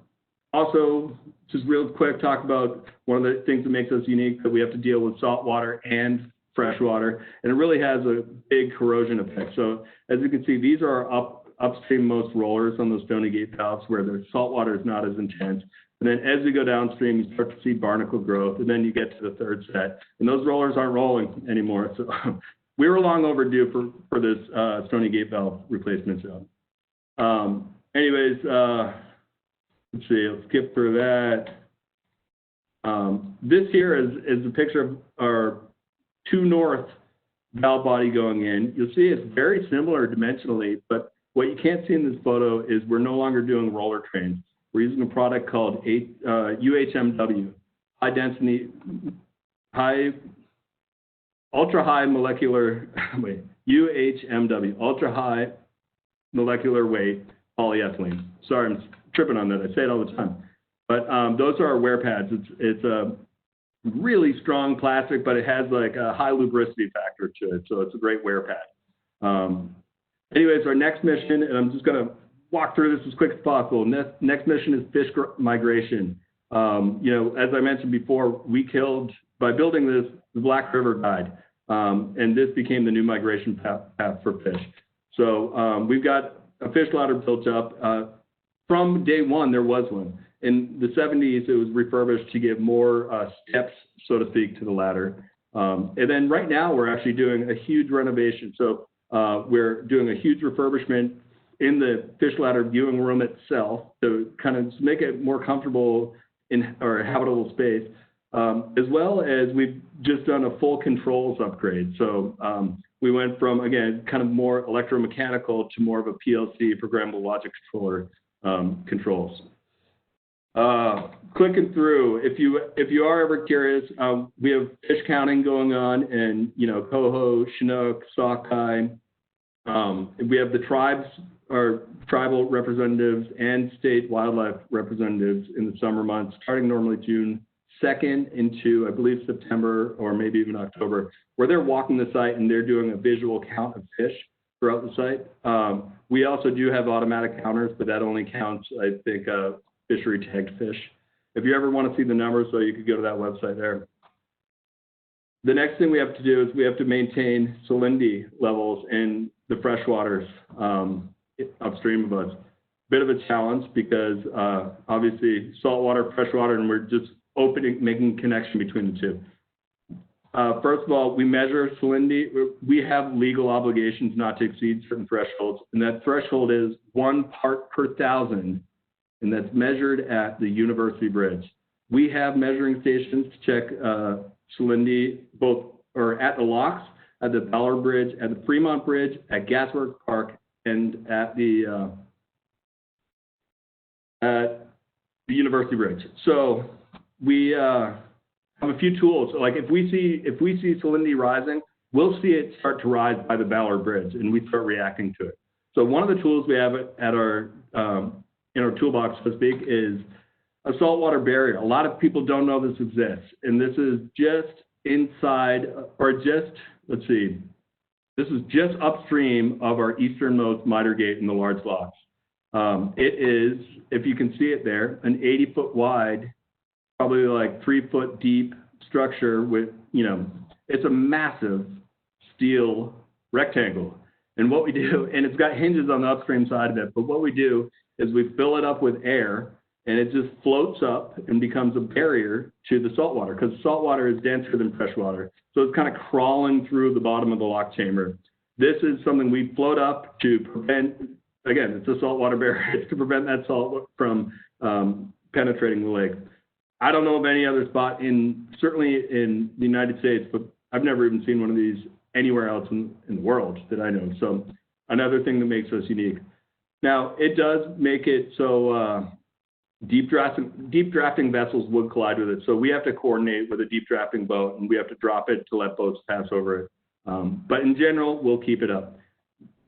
also, just real quick, talk about one of the things that makes us unique, that we have to deal with salt water and fresh water, and it really has a big corrosion effect. So as you can see, these are our upstream most rollers on those stony gate valves where the salt water is not as intense. And then as you go downstream, you start to see barnacle growth, and then you get to the third set, and those rollers aren't rolling anymore. So we were long overdue for this stony gate valve replacement job. Anyways, let's see, let's skip through that. This here is a picture of our 2 north valve body going in. You'll see it's very similar dimensionally, but what you can't see in this photo is we're no longer doing roller trains. We're using a product called UHMW, ultra high molecular weight polyethylene. Sorry, I'm tripping on that. I say it all the time. But those are our wear pads. It's a really strong plastic, but it has like a high lubricity factor to it. So it's a great wear pad. Anyways, our next mission, and I'm just going to walk through this as quick as possible. Next mission is fish migration. You know, as I mentioned before, we killed, by building this, the Black River died. And this became the new migration path for fish. So we've got a fish ladder built up. From day one, there was one. In the 70s, it was refurbished to give more steps, so to speak, to the ladder. And then right now, we're actually doing a huge renovation. So we're doing a huge refurbishment in the fish ladder viewing room itself to kind of make it more comfortable in our habitable space, as well as we've just done a full controls upgrade. So we went from, again, kind of more electromechanical to more of a PLC, programmable logic controller controls. Clicking through, if you are ever curious, we have fish counting going on, and coho, chinook, sockeye. We have the tribes, or tribal representatives, and state wildlife representatives in the summer months, starting normally June 2nd into, I believe, September or maybe even October, where they're walking the site and they're doing a visual count of fish throughout the site. We also do have automatic counters, but that only counts, I think, fishery tagged fish. If you ever want to see the numbers, so you could go to that website there. The next thing we have to do is we have to maintain salinity levels in the freshwaters upstream of us. Bit of a challenge because obviously saltwater, freshwater, and we're just making a connection between the two. First of all, we measure salinity. We have legal obligations not to exceed certain thresholds, and that threshold is 1 part per thousand, and that's measured at the University Bridge. We have measuring stations to check salinity at the locks, at the Ballard Bridge, at the Fremont Bridge, at Gasworks Park, and at the University Bridge. So we have a few tools. Like if we see salinity rising, we'll see it start to rise by the Ballard Bridge, and we start reacting to it. So one of the tools we have at our in our toolbox, so to speak, is a saltwater barrier. A lot of people don't know this exists, and this is just inside, or just, let's see, this is just upstream of our easternmost miter gate in the large locks. It is, if you can see it there, an 80-foot wide, probably like 3-foot deep structure with, it's a massive steel rectangle. And what we do, and it's got hinges on the upstream side of it, but what we do is we fill it up with air, and it just floats up and becomes a barrier to the saltwater, because saltwater is denser than freshwater. So it's kind of crawling through the bottom of the lock chamber. This is something we float up to prevent, again, it's a saltwater barrier, it's to prevent that salt from penetrating the lake. I don't know of any other spot certainly in the United States, but I've never even seen one of these anywhere else in the world that I know. So another thing that makes us unique. Now, it does make it so deep drafting vessels would collide with it. So we have to coordinate with a deep drafting boat, and we have to drop it to let boats pass over it. But in general, we'll keep it up.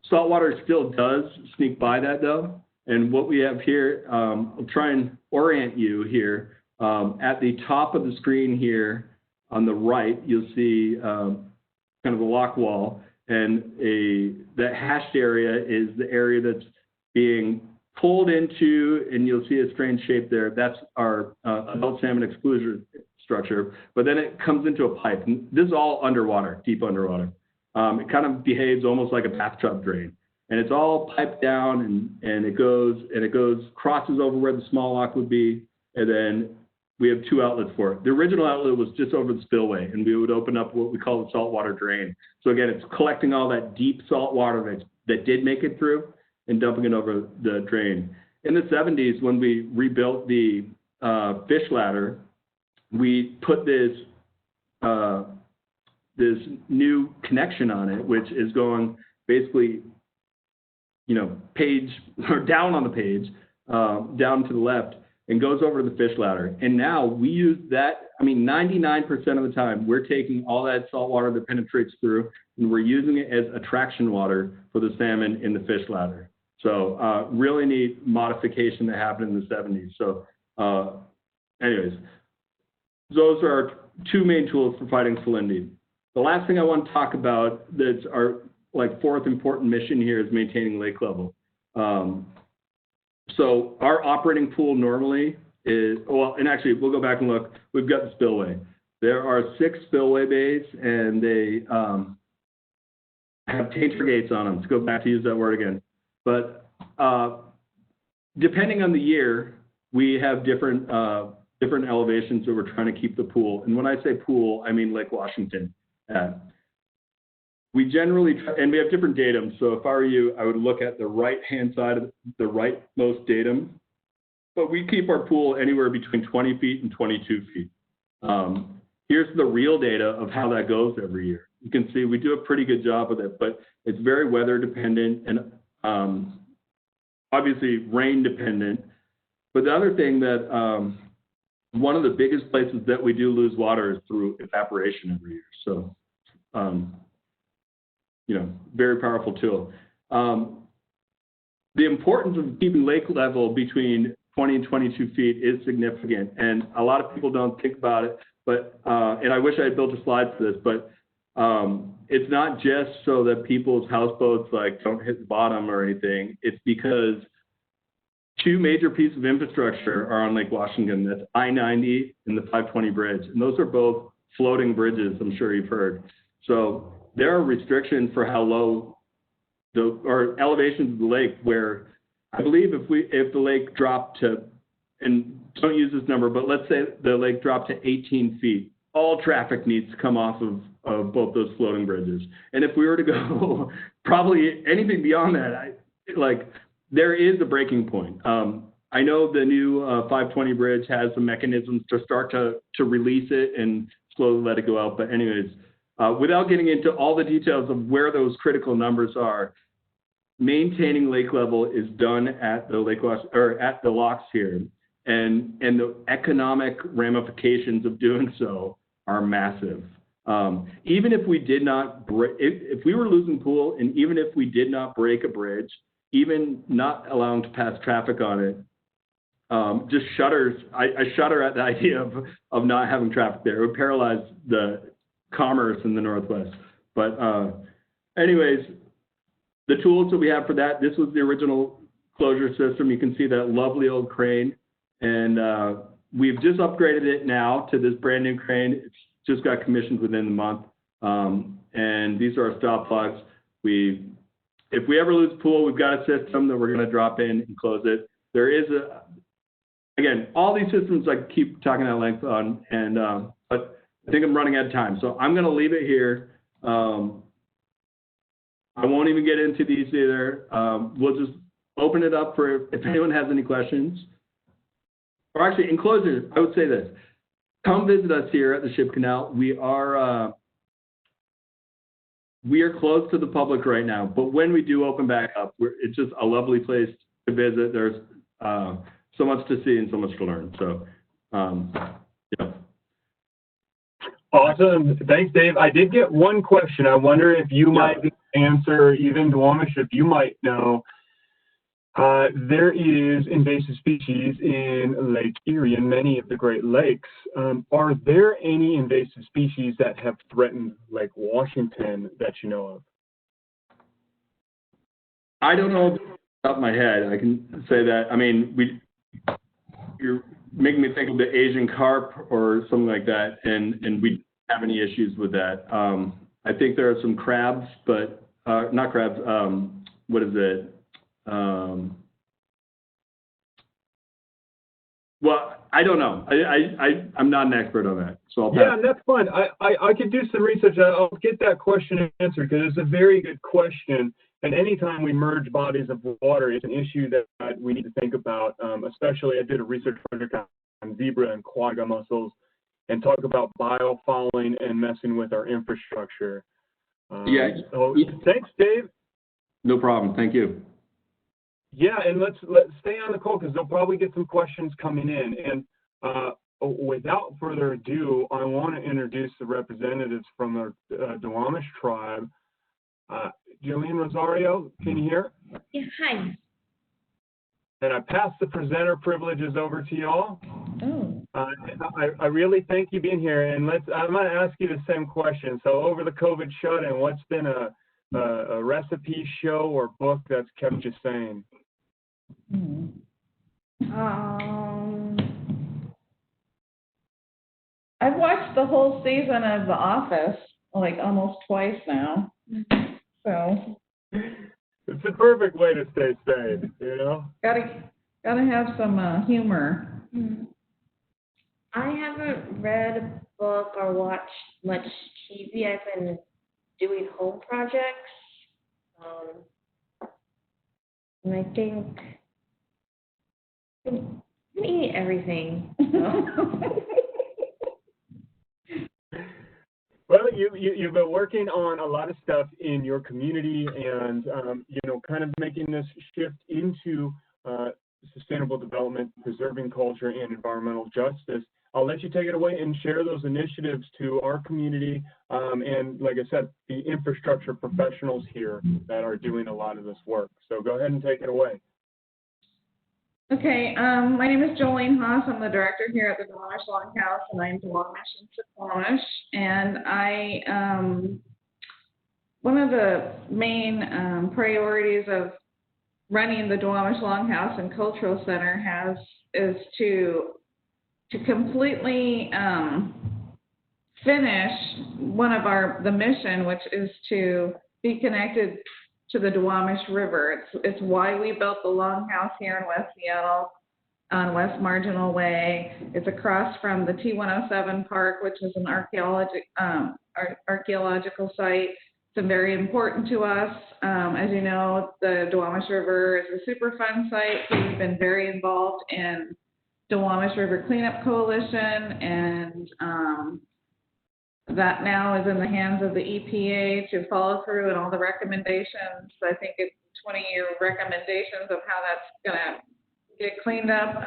Saltwater still does sneak by that, though. And what we have here, I'll try and orient you here. At the top of the screen here on the right, you'll see kind of a lock wall, and that hashed area is the area that's being pulled into, and you'll see a strange shape there. That's our adult salmon exclusion structure, but then it comes into a pipe. And this is all underwater, deep underwater. It kind of behaves almost like a bathtub drain, and it's all piped down, and it goes crosses over where the small lock would be, and then we have 2 outlets for it. The original outlet was just over the spillway, and we would open up what we call the saltwater drain. So again, it's collecting all that deep salt water that did make it through and dumping it over the drain. In the 70s, when we rebuilt the fish ladder, we put this new connection on it, which is going basically, page or down on the page, down to the left, and goes over to the fish ladder. And now we use that, 99% of the time, we're taking all that salt water that penetrates through, and we're using it as attraction water for the salmon in the fish ladder. So really neat modification that happened in the 70s. So anyways, those are our 2 main tools for fighting salinity. The last thing I want to talk about that's our 4th important mission here is maintaining lake level. So our operating pool normally is, and actually we'll go back and look, we've got the spillway. There are 6 spillway bays, and they have tainter gates on them. Let's go back to use that word again. But depending on the year, we have different elevations that we're trying to keep the pool. And when I say pool, I mean Lake Washington. we generally try, and we have different datums. So if I were you, I would look at the right-hand side of the rightmost datum. But we keep our pool anywhere between 20 feet and 22 feet. Here's the real data of how that goes every year. You can see we do a pretty good job with it, but it's very weather dependent and obviously rain dependent. But the other thing that one of the biggest places that we do lose water is through evaporation every year. So, very powerful tool. The importance of keeping lake level between 20 and 22 feet is significant, and a lot of people don't think about it. But and I wish I had built a slide for this, but it's not just so that people's houseboats like don't hit the bottom or anything. It's because two major pieces of infrastructure are on Lake Washington. That's I-90 and the 520 bridge, and those are both floating bridges. I'm sure you've heard. So there are restrictions for how low or elevations of the lake, where I believe if the lake dropped to, and don't use this number, but let's say the lake dropped to 18 feet, all traffic needs to come off of both those floating bridges. And if we were to go probably anything beyond that, there is a breaking point. I know the new 520 bridge has some mechanisms to start to release it and slowly let it go out. But anyways, without getting into all the details of where those critical numbers are, maintaining lake level is done at the locks here, and the economic ramifications of doing so are massive. Even if we did not if we were losing pool, and even if we did not break a bridge, even not allowing to pass traffic on it, just shudders. I shudder at the idea of not having traffic there. It would paralyze the commerce in the Northwest. But anyways, the tools that we have for that, this was the original closure system. You can see that lovely old crane. And we've just upgraded it now to this brand new crane. It's just got commissioned within the month. And these are our stop plugs. If we ever lose pool, we've got a system that we're going to drop in and close it. There is again, all these systems I keep talking at length on, and but I think I'm running out of time. So I'm going to leave it here. I won't even get into these either. We'll just open it up for if anyone has any questions. Or actually, in closing, I would say this. Come visit us here at the Ship Canal. We are closed to the public right now, but when we do open back up, it's just a lovely place to visit. There's so much to see and so much to learn. So, yeah. Awesome. Thanks, Dave. I did get one question. I wonder if you might answer, even Duwamish, if you might know. There is invasive species in Lake Erie and many of the Great Lakes. Are there any invasive species that have threatened Lake Washington that you know of? I don't know off the top of my head. I can say that. I mean, you're making me think of the Asian carp or something like that, and we don't have any issues with that. I think there are some crabs, but not crabs. What is it? Well, I don't know. I'm not an expert on that, so I'll pass. Yeah, and that's fine. I could do some research. I'll get that question answered because it's a very good question. And anytime we merge bodies of water, it's an issue that we need to think about. Especially, I did a research project on zebra and quagga mussels, and talk about biofouling and messing with our infrastructure. So thanks, Dave. No problem. Thank you. Yeah, and let's stay on the call because they'll probably get some questions coming in. And without further ado, I want to introduce the representatives from the Duwamish tribe. Jolene, Rosario, can you hear? Yeah, hi. And I pass the presenter privileges over to y'all. Oh. I really thank you being here. And I'm going to ask you the same question. So over the COVID shut-in, what's been a recipe, show, or book that's kept you sane? I've watched the whole season of The Office, like almost twice now. So it's the perfect way to stay sane, you know? Gotta have some humor. I haven't read a book or watched much TV. I've been doing home projects. And I think I'm eating everything. Well, you've been working on a lot of stuff in your community and, kind of making this shift into sustainable development, preserving culture, and environmental justice. I'll let you take it away and share those initiatives to our community and, like I said, the infrastructure professionals here that are doing a lot of this work. So go ahead and take it away. Okay, my name is Jolene Haas. I'm the director here at the Duwamish Longhouse, and I'm Duwamish and Suquamish. And one of the main priorities of running the Duwamish Longhouse and Cultural Center is to completely finish the mission, which is to be connected to the Duwamish River. It's why we built the Longhouse here in West Seattle on West Marginal Way. It's across from the T107 Park, which is an archaeological site. It's very important to us. As you know, the Duwamish River is a Superfund site, so we've been very involved in Duwamish River Cleanup Coalition, and that now is in the hands of the EPA to follow through and all the recommendations. I think it's 20-year recommendations of how that's going to get cleaned up.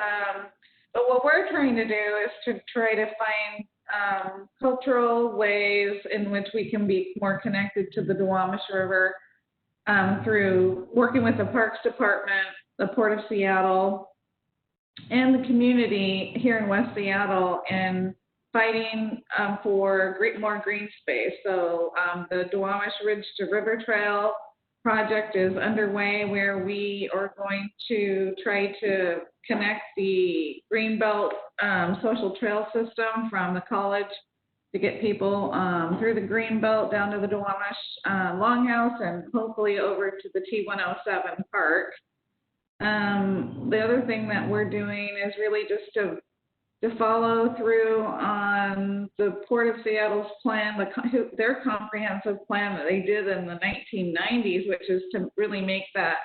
But what we're trying to do is to try to find cultural ways in which we can be more connected to the Duwamish River through working with the Parks Department, the Port of Seattle, and the community here in West Seattle, and fighting for more green space. So the Duwamish Ridge to River Trail project is underway, where we are going to try to connect the Greenbelt social trail system from the college to get people through the Greenbelt down to the Duwamish Longhouse and hopefully over to the T107 Park. The other thing that we're doing is really just to follow through on the Port of Seattle's plan, their comprehensive plan that they did in the 1990s, which is to really make that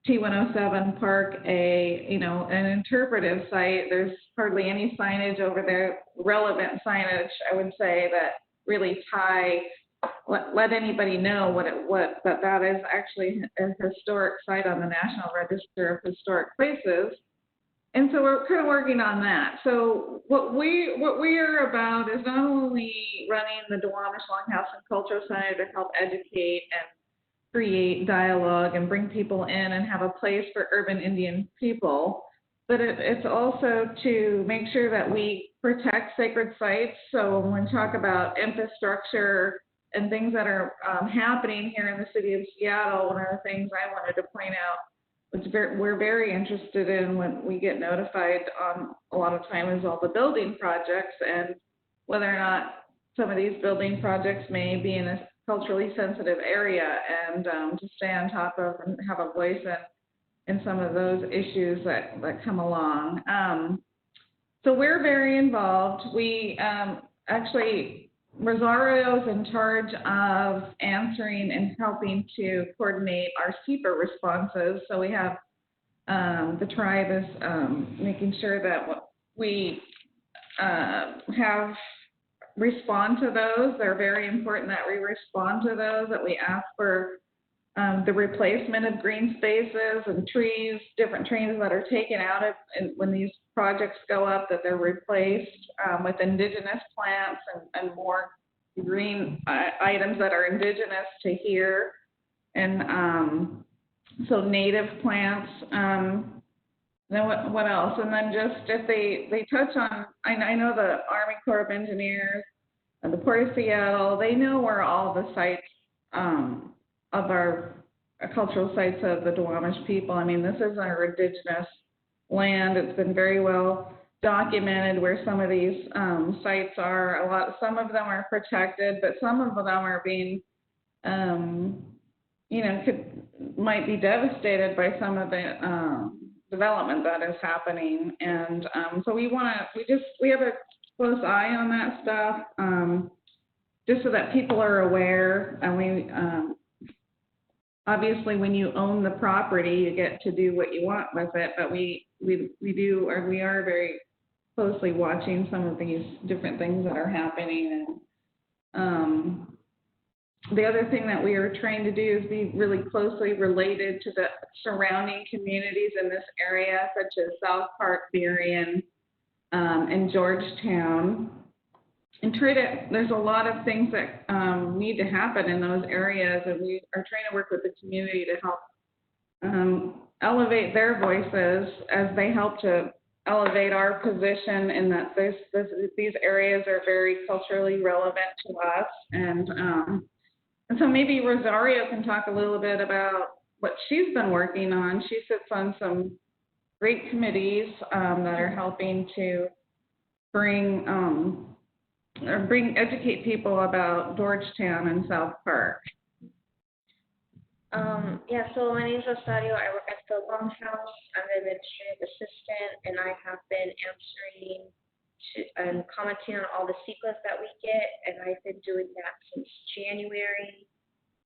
T107 Park an interpretive site. There's hardly any signage over there, relevant signage, I would say, that really let anybody know that is actually a historic site on the National Register of Historic Places. And so we're kind of working on that. So what we are about is not only running the Duwamish Longhouse and Cultural Center to help educate and create dialogue and bring people in and have a place for urban Indian people, but it's also to make sure that we protect sacred sites. So when we talk about infrastructure and things that are happening here in the city of Seattle, one of the things I wanted to point out, which we're very interested in when we get notified on a lot of time, is all the building projects and whether or not some of these building projects may be in a culturally sensitive area, and to stay on top of and have a voice in some of those issues that come along. So we're very involved. We actually, Rosario is in charge of answering and helping to coordinate our CEPA responses. So we have the tribe is making sure that we respond to those. They're very important that we respond to those, that we ask for the replacement of green spaces and trees, different trees that are taken out of, and when these projects go up, that they're replaced with indigenous plants and more green items that are indigenous to here. And so native plants. Then what else? And then just if they touch on, I know the Army Corps of Engineers and the Port of Seattle, they know where all the sites of our cultural sites of the Duwamish people. I mean, this is our indigenous land. It's been very well documented where some of these sites are. Some of them are protected, but some of them are being, might be devastated by some of the development that is happening. And so we have a close eye on that stuff, just so that people are aware. And obviously when you own the property, you get to do what you want with it, but we are very closely watching some of these different things that are happening. And the other thing that we are trying to do is be really closely related to the surrounding communities in this area, such as South Park, Berrien, and Georgetown. And there's a lot of things that need to happen in those areas, and we are trying to work with the community to help elevate their voices as they help to elevate our position in that these areas are very culturally relevant to us. And so maybe Rosario can talk a little bit about what she's been working on. She sits on some great committees that are helping to educate people about Georgetown and South Park. Yeah, so my name is Rosario. I work at the Longhouse. I'm an administrative assistant, and I have been answering and commenting on all the CEQAs that we get, and I've been doing that since January.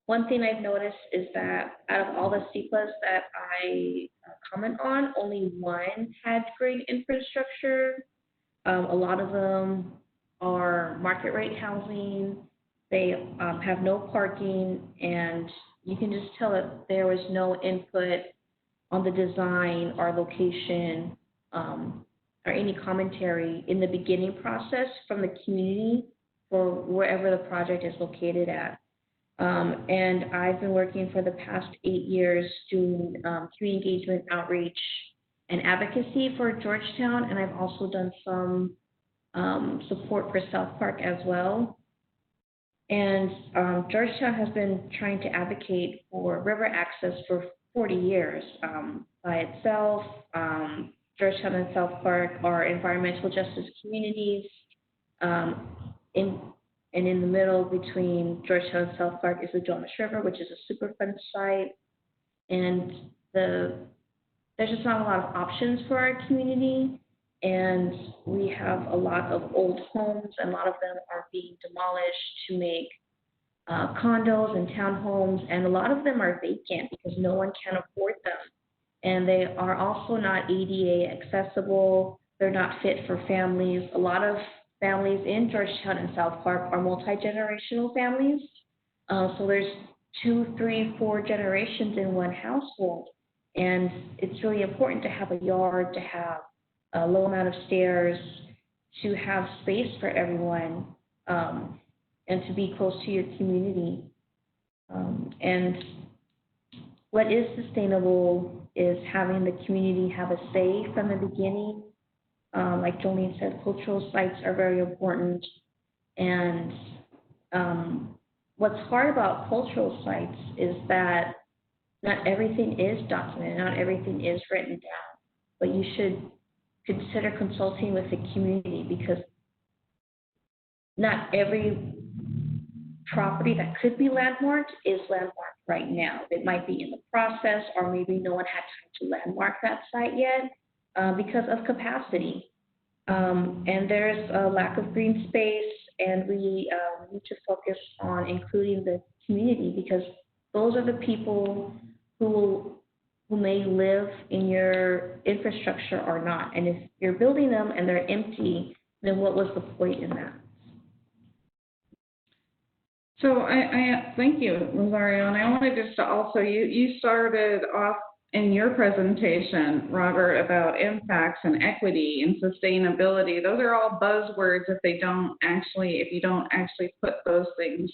One thing I've noticed is that out of all the CEQAs that I comment on, only one had green infrastructure. A lot of them are market rate housing. They have no parking, and you can just tell that there was no input on the design or location or any commentary in the beginning process from the community for wherever the project is located at. And I've been working for the past 8 years doing community engagement, outreach, and advocacy for Georgetown, and I've also done some support for South Park as well. And Georgetown has been trying to advocate for river access for 40 years by itself. Georgetown and South Park are environmental justice communities. And in the middle between Georgetown and South Park is the Duwamish River, which is a Superfund site. And there's just not a lot of options for our community. And we have a lot of old homes, and a lot of them are being demolished to make condos and townhomes, and a lot of them are vacant because no one can afford them. And they are also not ADA accessible. They're not fit for families. A lot of families in Georgetown and South Park are multi-generational families. So there's 2, 3, 4 generations in one household. And it's really important to have a yard, to have a low amount of stairs, to have space for everyone, and to be close to your community. And what is sustainable is having the community have a say from the beginning. Like Jolene said, cultural sites are very important. And what's hard about cultural sites is that not everything is documented, not everything is written down, but you should consider consulting with the community, because not every property that could be landmarked is landmarked right now. It might be in the process, or maybe no one had time to landmark that site yet because of capacity. And there's a lack of green space, and we need to focus on including the community, because those are the people who may live in your infrastructure or not. And if you're building them and they're empty, then what was the point in that? So I thank you, Rosario. And I wanted just to also, you started off in your presentation, Robert, about impacts and equity and sustainability. Those are all buzzwords if you don't actually put those things,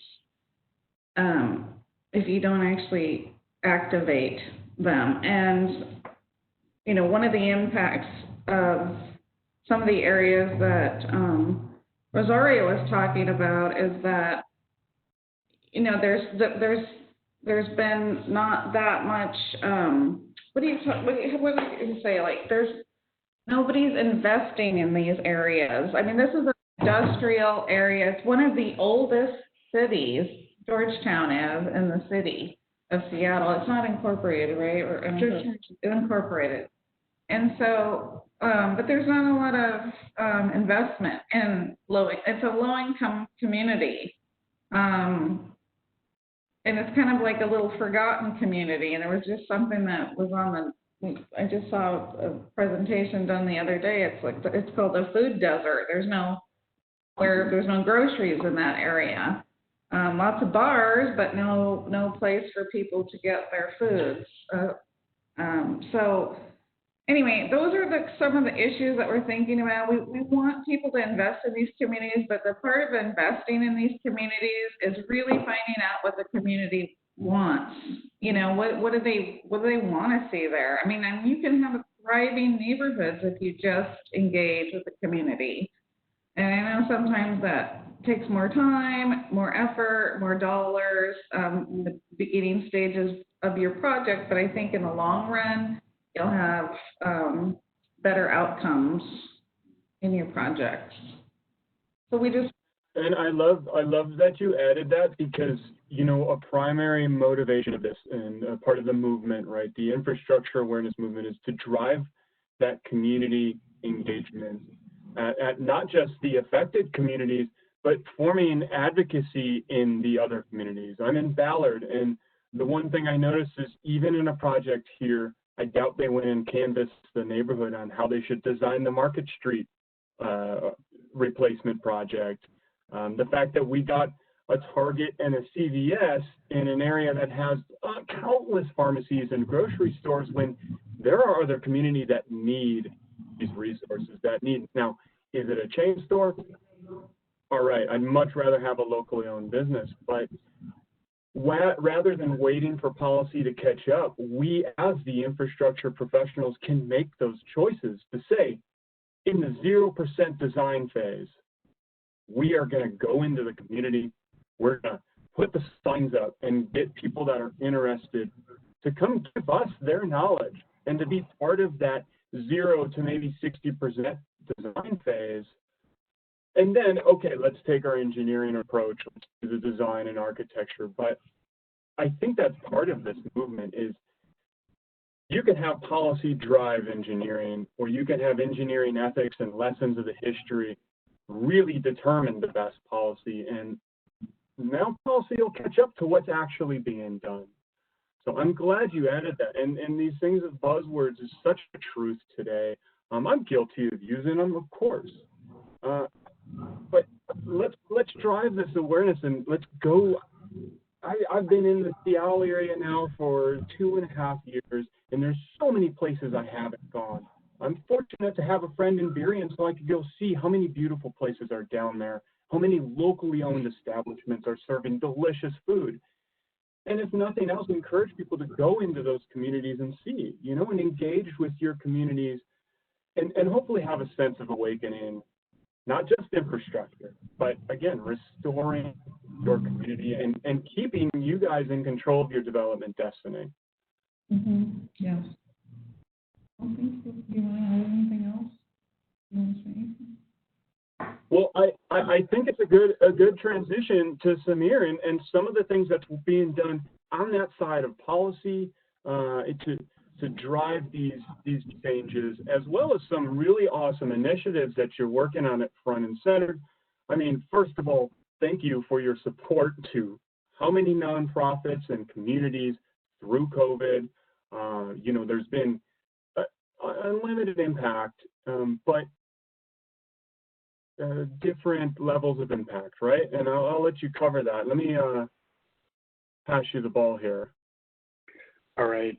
if you don't actually activate them. And, you know, one of the impacts of some of the areas that Rosario was talking about is that, you know, there's been not that much, what do you say, like nobody's investing in these areas. I mean, this is an industrial area. It's one of the oldest cities, Georgetown is, in the city of Seattle. It's not incorporated, right? Or incorporated. And so, but there's not a lot of investment in it's a low-income community. and it's kind of like a little forgotten community. And there was just something that was on I just saw a presentation done the other day. It's called a food desert. There's no groceries in that area. Lots of bars, but no place for people to get their foods. So anyway, those are some of the issues that we're thinking about. We want people to invest in these communities, but the part of investing in these communities is really finding out what the community wants. You know, what do they want to see there? I mean, you can have thriving neighborhoods if you just engage with the community. And I know sometimes that takes more time, more effort, more dollars, in the beginning stages of your project, but I think in the long run, you'll have better outcomes in your projects. So we just. And I love that you added that, because, you know, a primary motivation of this and a part of the movement, right, the infrastructure awareness movement, is to drive that community engagement at not just the affected communities, but forming advocacy in the other communities. I'm in Ballard, and the one thing I noticed is even in a project here, I doubt they went and canvassed the neighborhood on how they should design the Market Street replacement project. The fact that we got a Target and a CVS in an area that has countless pharmacies and grocery stores, when there are other communities that need these resources, now, is it a chain store? All right, I'd much rather have a locally owned business, but rather than waiting for policy to catch up, we as the infrastructure professionals can make those choices to say, in the 0% design phase, we are going to go into the community, we're going to put the signs up and get people that are interested to come give us their knowledge and to be part of that 0 to maybe 60% design phase. And then, okay, let's take our engineering approach, let's do the design and architecture. But I think that's part of this movement is you can have policy drive engineering, or you can have engineering ethics and lessons of the history really determine the best policy. And now policy will catch up to what's actually being done. So I'm glad you added that. And these things of buzzwords is such a truth today. I'm guilty of using them, of course. But let's drive this awareness and let's go. I've been in the Seattle area now for 2.5 years, and there's so many places I haven't gone. I'm fortunate to have a friend in Burien, so I could go see how many beautiful places are down there, how many locally owned establishments are serving delicious food. And if nothing else, encourage people to go into those communities and see, you know, and engage with your communities and hopefully have a sense of awakening, not just infrastructure, but again, restoring your community and keeping you guys in control of your development destiny. Mm-hmm. Yes. Okay, so do you want to add anything else? You want to say anything? Well, I think it's a good transition to Samir and some of the things that's being done on that side of policy to drive these changes, as well as some really awesome initiatives that you're working on at front and center. I mean, first of all, thank you for your support to how many nonprofits and communities through COVID. You know, there's been unlimited impact, but different levels of impact, right? And I'll let you cover that. Let me pass you the ball here. All right.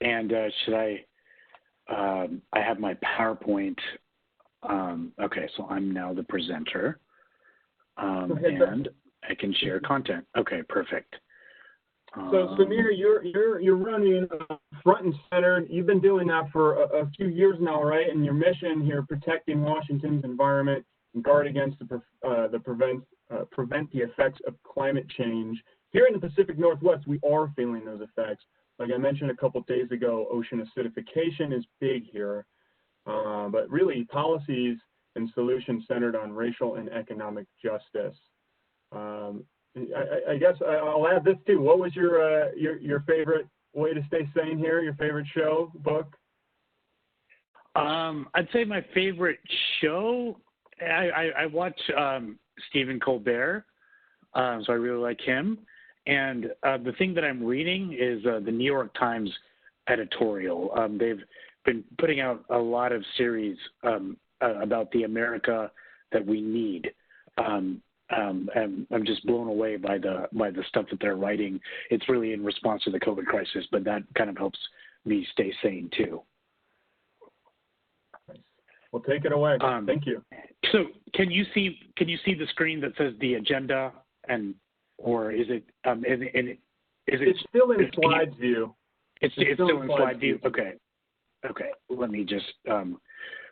And should I have my PowerPoint. Okay, so I'm now the presenter. And I can share content. Okay, perfect. So Samir, you're running front and center. You've been doing that for a few years now, right? And your mission here, protecting Washington's environment and guard against prevent the effects of climate change. Here in the Pacific Northwest, we are feeling those effects. Like I mentioned a couple of days ago, ocean acidification is big here, but really policies and solutions centered on racial and economic justice. I guess I'll add this too. What was your favorite way to stay sane here? Your favorite show, book? I'd say my favorite show. I watch Stephen Colbert, so I really like him. And the thing that I'm reading is the New York Times editorial. They've been putting out a lot of series about the America that we need. And I'm just blown away by the stuff that they're writing. It's really in response to the COVID crisis, but that kind of helps me stay sane too. Well, take it away. Thank you. So can you see the screen that says the agenda, or is it It's still in slides view. It's still in slide view. Okay. Let me just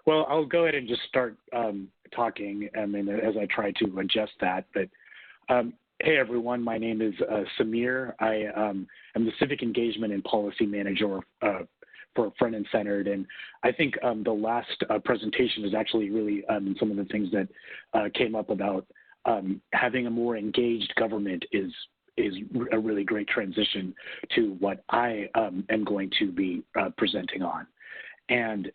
well, I'll go ahead and just start talking, and then as I try to adjust that. But hey, everyone, my name is Samir. I am the Civic Engagement and Policy Manager for Front and Centered, and I think the last presentation is actually really some of the things that came up about having a more engaged government is a really great transition to what I am going to be presenting on. And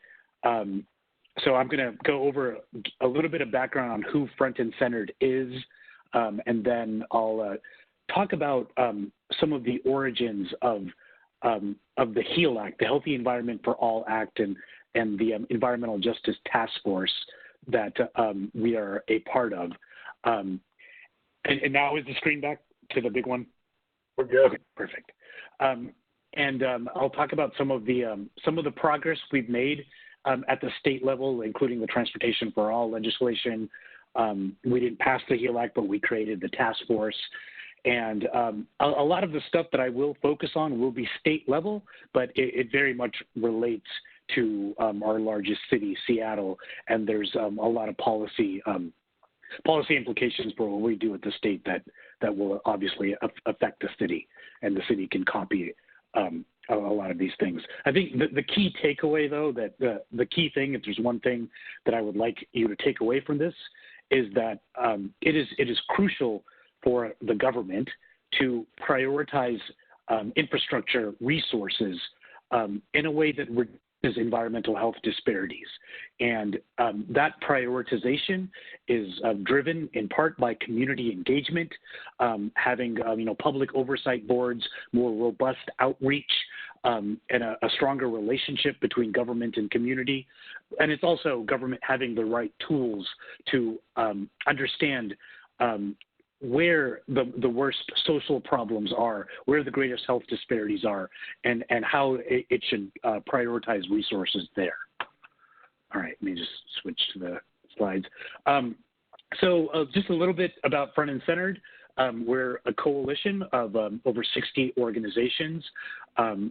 so I'm going to go over a little bit of background on who Front and Centered is, and then I'll talk about some of the origins of the HEAL Act, the Healthy Environment for All Act, and the Environmental Justice Task Force that we are a part of. And now is the screen back to the big one? We're good. Okay, perfect. And I'll talk about some of the progress we've made at the state level, including the Transportation for All legislation. We didn't pass the HEAL Act, but we created the task force. And a lot of the stuff that I will focus on will be state level, but it very much relates to our largest city, Seattle, and there's a lot of policy implications for what we do at the state that will obviously affect the city, and the city can copy a lot of these things. I think the key takeaway, though, that the key thing, if there's one thing that I would like you to take away from this, is that it is crucial for the government to prioritize infrastructure resources in a way that reduces environmental health disparities. And that prioritization is driven in part by community engagement, having public oversight boards, more robust outreach, and a stronger relationship between government and community. And it's also government having the right tools to understand where the worst social problems are, where the greatest health disparities are, and how it should prioritize resources there. All right, let me just switch to the slides. So just a little bit about Front and Centered. We're a coalition of over 60 organizations.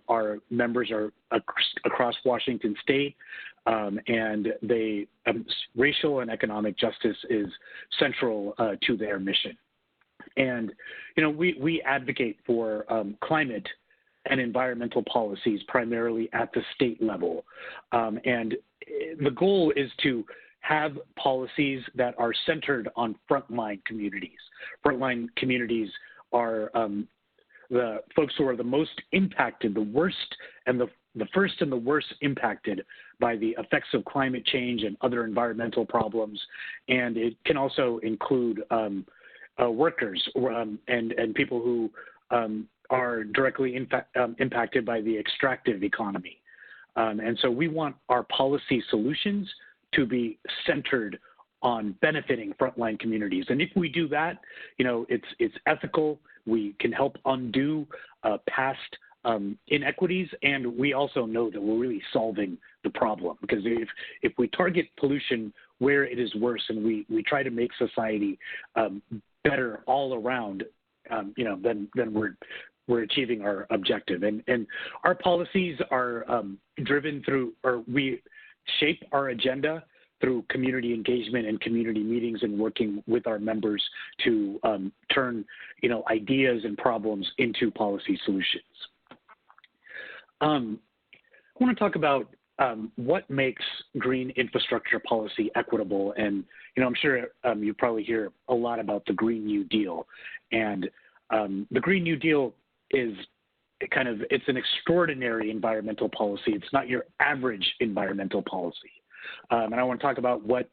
Our members are across Washington State, and racial and economic justice is central to their mission. And, we advocate for climate and environmental policies primarily at the state level. And the goal is to have policies that are centered on frontline communities. Frontline communities are the folks who are the most impacted, the worst and the first and the worst impacted by the effects of climate change and other environmental problems. And it can also include workers and people who are directly impacted by the extractive economy. And so we want our policy solutions to be centered on benefiting frontline communities. And if we do that, it's ethical. We can help undo past inequities, and we also know that we're really solving the problem. Because if we target pollution where it is worse, and we try to make society better all around, then we're achieving our objective. And our policies are driven through, or we shape our agenda through community engagement and community meetings, and working with our members to turn ideas and problems into policy solutions. I want to talk about what makes green infrastructure policy equitable. And I'm sure you probably hear a lot about the Green New Deal. And the Green New Deal is it's an extraordinary environmental policy. It's not your average environmental policy. And I want to talk about what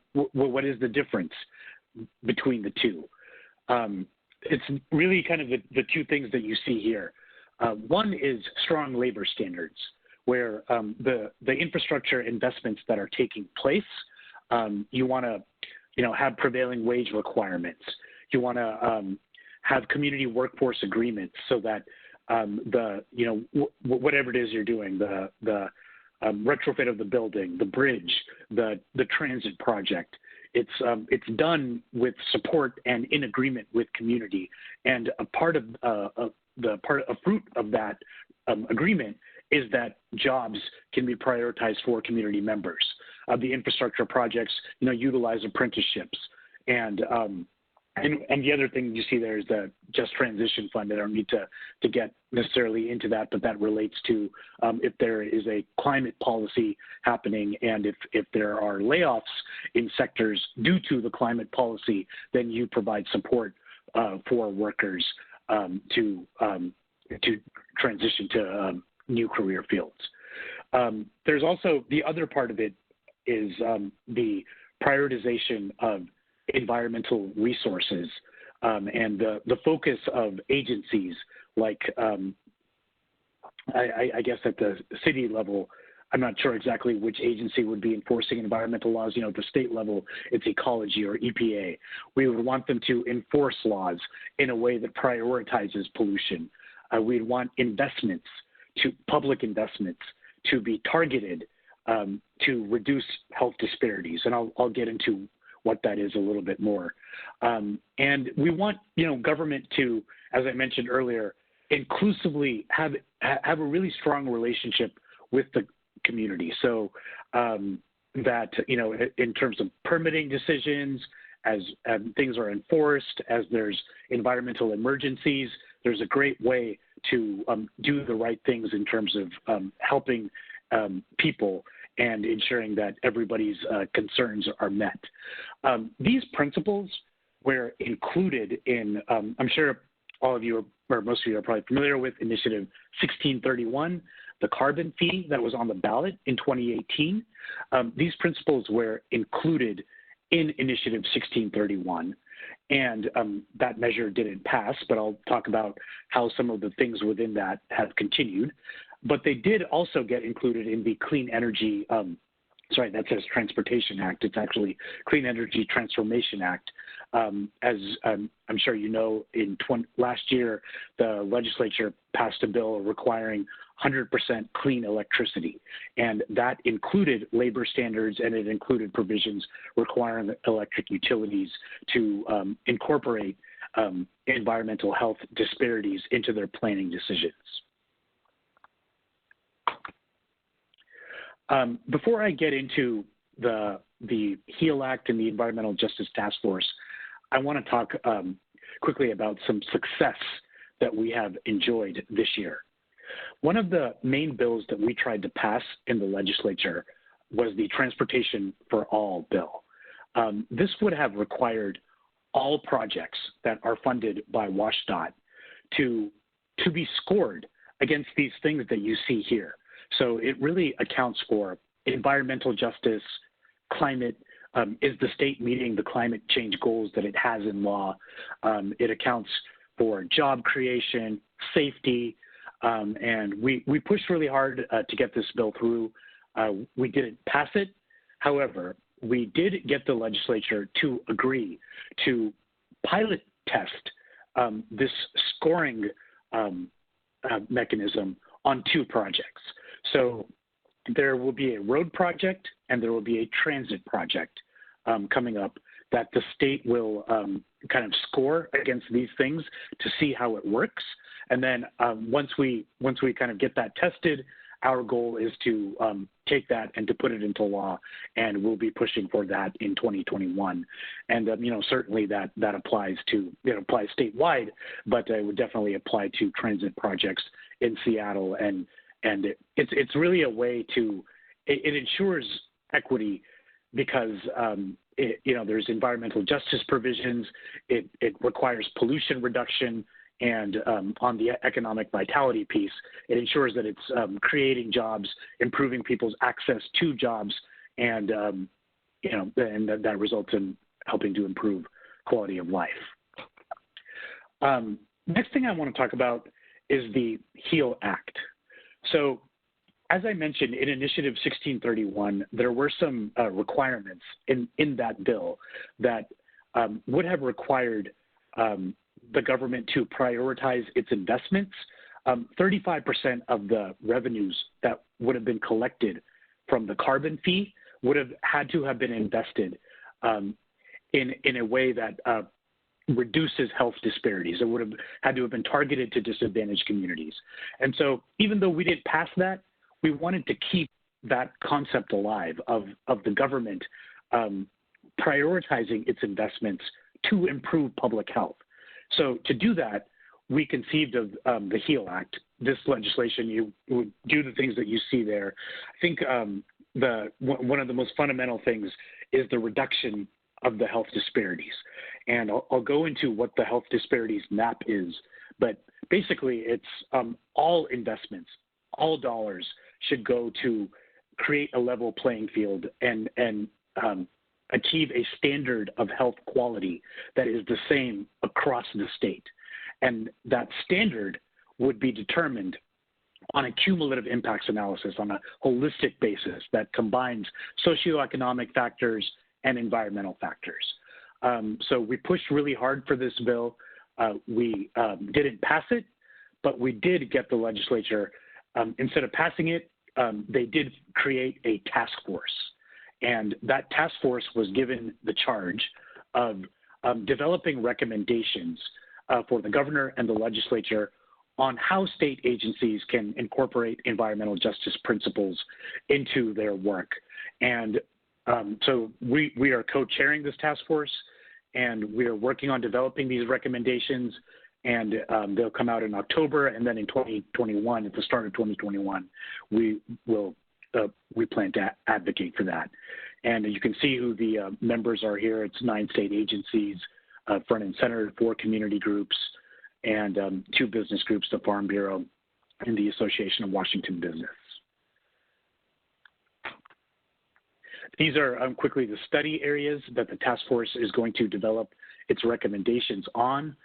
is the difference between the two. it's really kind of the two things that you see here. One is strong labor standards, where the infrastructure investments that are taking place, you want to, have prevailing wage requirements. You want to have community workforce agreements so that whatever it is you're doing, the retrofit of the building, the bridge, the transit project, it's done with support and in agreement with community. And a fruit of that agreement is that jobs can be prioritized for community members. The infrastructure projects, utilize apprenticeships. And the other thing you see there is the Just Transition Fund. I don't need to get necessarily into that, but that relates to if there is a climate policy happening and if there are layoffs in sectors due to the climate policy, then you provide support for workers to transition to new career fields. There's also the other part of it is the prioritization of environmental resources and the focus of agencies like I guess at the city level, I'm not sure exactly which agency would be enforcing environmental laws. At the state level, it's ecology or EPA. We would want them to enforce laws in a way that prioritizes pollution. We'd want public investments to be targeted to reduce health disparities. And I'll get into what that is a little bit more. And we want, government to, as I mentioned earlier, inclusively have a really strong relationship with the community. So that, in terms of permitting decisions, as things are enforced, as there's environmental emergencies, there's a great way to do the right things in terms of helping people and ensuring that everybody's concerns are met. These principles were included in, I'm sure all of you, or most of you are probably familiar with Initiative 1631, the carbon fee that was on the ballot in 2018. These principles were included in Initiative 1631, and that measure didn't pass, but I'll talk about how some of the things within that have continued. But they did also get included in the Clean Energy, that says Transportation Act. It's actually Clean Energy Transformation Act. As I'm sure you know, last year, the legislature passed a bill requiring 100% clean electricity. And that included labor standards, and it included provisions requiring electric utilities to incorporate environmental health disparities into their planning decisions. Before I get into the HEAL Act and the Environmental Justice Task Force, I want to talk quickly about some success that we have enjoyed this year. One of the main bills that we tried to pass in the legislature was the Transportation for All bill. This would have required all projects that are funded by WSDOT to be scored against these things that you see here. So it really accounts for environmental justice, climate. Is the state meeting the climate change goals that it has in law? It accounts for job creation, safety, and we pushed really hard to get this bill through. We didn't pass it. However, we did get the legislature to agree to pilot test this scoring mechanism on 2 projects. So there will be a road project and there will be a transit project coming up that the state will kind of score against these things to see how it works. And then once we kind of get that tested, our goal is to take that and to put it into law, and we'll be pushing for that in 2021. And certainly that applies to applies statewide, but it would definitely apply to transit projects in Seattle. And it's really a way to it ensures equity because there's environmental justice provisions. It requires pollution reduction. And on the economic vitality piece, it ensures that it's creating jobs, improving people's access to jobs, and and that results in helping to improve quality of life. Next thing I want to talk about is the HEAL Act. So as I mentioned, in Initiative 1631, there were some requirements in that bill that would have required the government to prioritize its investments. 35% of the revenues that would have been collected from the carbon fee would have had to have been invested in a way that reduces health disparities. It would have had to have been targeted to disadvantaged communities. And so even though we didn't pass that, we wanted to keep that concept alive of the government prioritizing its investments to improve public health. So to do that, we conceived of the HEAL Act. This legislation, you would do the things that you see there. I think one of the most fundamental things is the reduction of the health disparities. And I'll go into what the health disparities map is, but basically it's all investments, all dollars should go to create a level playing field and achieve a standard of health quality that is the same across the state. And that standard would be determined on a cumulative impacts analysis on a holistic basis that combines socioeconomic factors and environmental factors. So we pushed really hard for this bill. We didn't pass it, but we did get the legislature, instead of passing it, they did create a task force. And that task force was given the charge of developing recommendations for the governor and the legislature on how state agencies can incorporate environmental justice principles into their work. And so we are co-chairing this task force, and we are working on developing these recommendations, and they'll come out in October, and then in 2021, at the start of 2021, we plan to advocate for that. And you can see who the members are here. It's 9 state agencies, front and center, 4 community groups, and 2 business groups, the Farm Bureau and the Association of Washington Business. These are quickly the study areas that the task force is going to develop its recommendations on.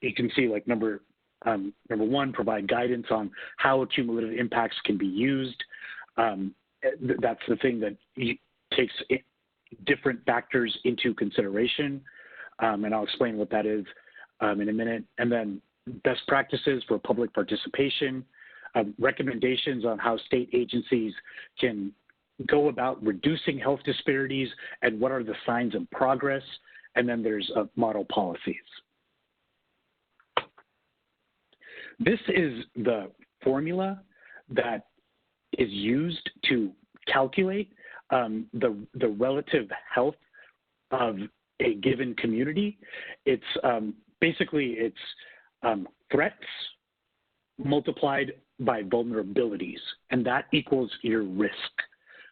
You can see like number 1, provide guidance on how cumulative impacts can be used. That's the thing that takes different factors into consideration, and I'll explain what that is in a minute. And then best practices for public participation, recommendations on how state agencies can go about reducing health disparities and what are the signs of progress, and then there's model policies. This is the formula that is used to calculate the relative health of a given community. It's basically threats multiplied by vulnerabilities, and that equals your risk.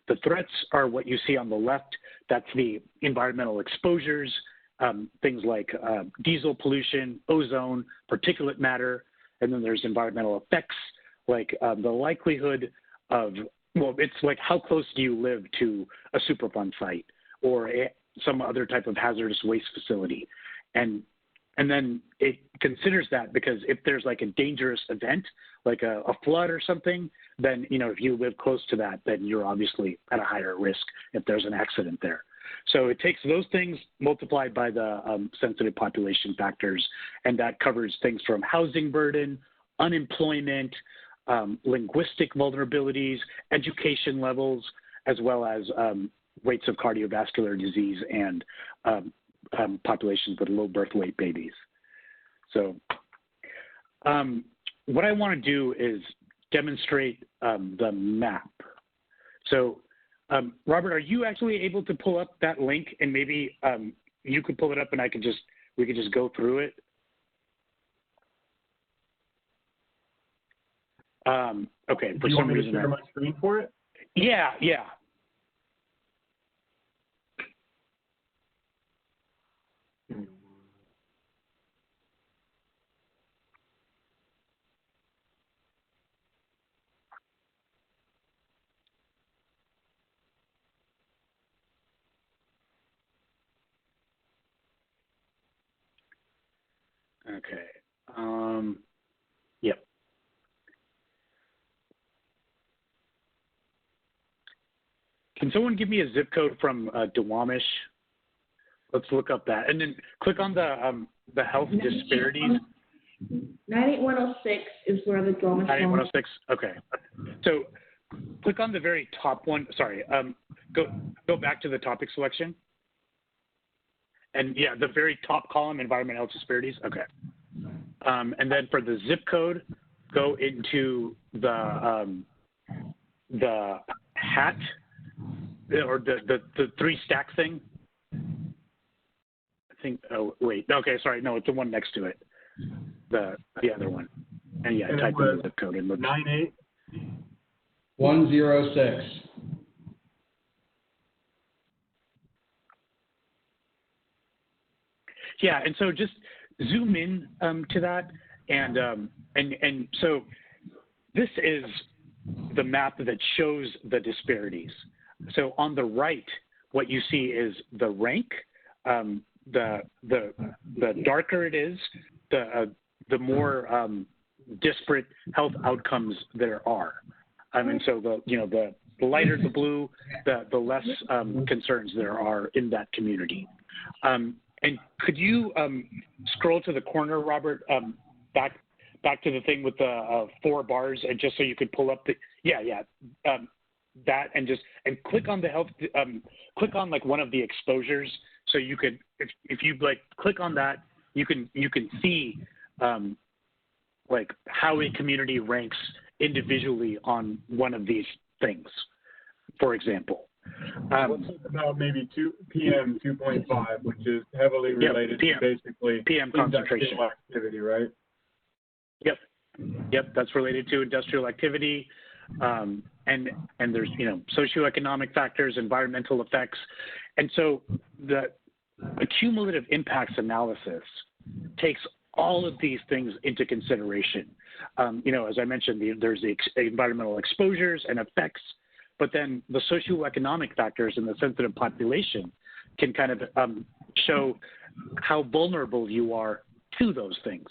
The threats are what you see on the left. That's the environmental exposures, things like diesel pollution, ozone, particulate matter, and then there's environmental effects like the likelihood of, well, it's like how close do you live to a Superfund site or some other type of hazardous waste facility. And then it considers that because if there's like a dangerous event, like a flood or something, then, you know, if you live close to that, then you're obviously at a higher risk if there's an accident there. So it takes those things multiplied by the sensitive population factors, and that covers things from housing burden, unemployment, linguistic vulnerabilities, education levels, as well as rates of cardiovascular disease and populations with low birth weight babies. So what I want to do is demonstrate the map. So Robert, are you actually able to pull up that link, and maybe you could pull it up and we could just go through it? Okay, for some reason. Do you want me to share my screen for it? Yeah. Okay. Yep. Can someone give me a zip code from Duwamish? Let's look up that, and then click on the health disparities. 98106 is where the Duwamish. 98106. Okay. So click on the very top one. Sorry. Go back to the topic selection. And yeah, the very top column, environmental health disparities. Okay. And then for the zip code, go into the hat or the three stack thing. I think. Oh wait. Okay. Sorry. No, it's the one next to it. The other one. And yeah, type in the zip code and look. 98106. Yeah, and so just zoom in to that, and so this is the map that shows the disparities. So on the right, what you see is the rank. The darker it is, the more disparate health outcomes there are. And so the lighter the blue, the less concerns there are in that community. And could you scroll to the corner, Robert, back to the thing with the 4 bars, and just so you could pull up the that, and click on the health, click on like one of the exposures, so you could, if you like click on that, you can see like how a community ranks individually on one of these things, for example. Let's talk about maybe PM 2.5, which is heavily related to basically PM concentration industrial activity, right? Yep, that's related to industrial activity, and there's socioeconomic factors, environmental effects, and so the cumulative impacts analysis takes all of these things into consideration. As I mentioned, there's the environmental exposures and effects. But then the socioeconomic factors in the sensitive population can kind of show how vulnerable you are to those things.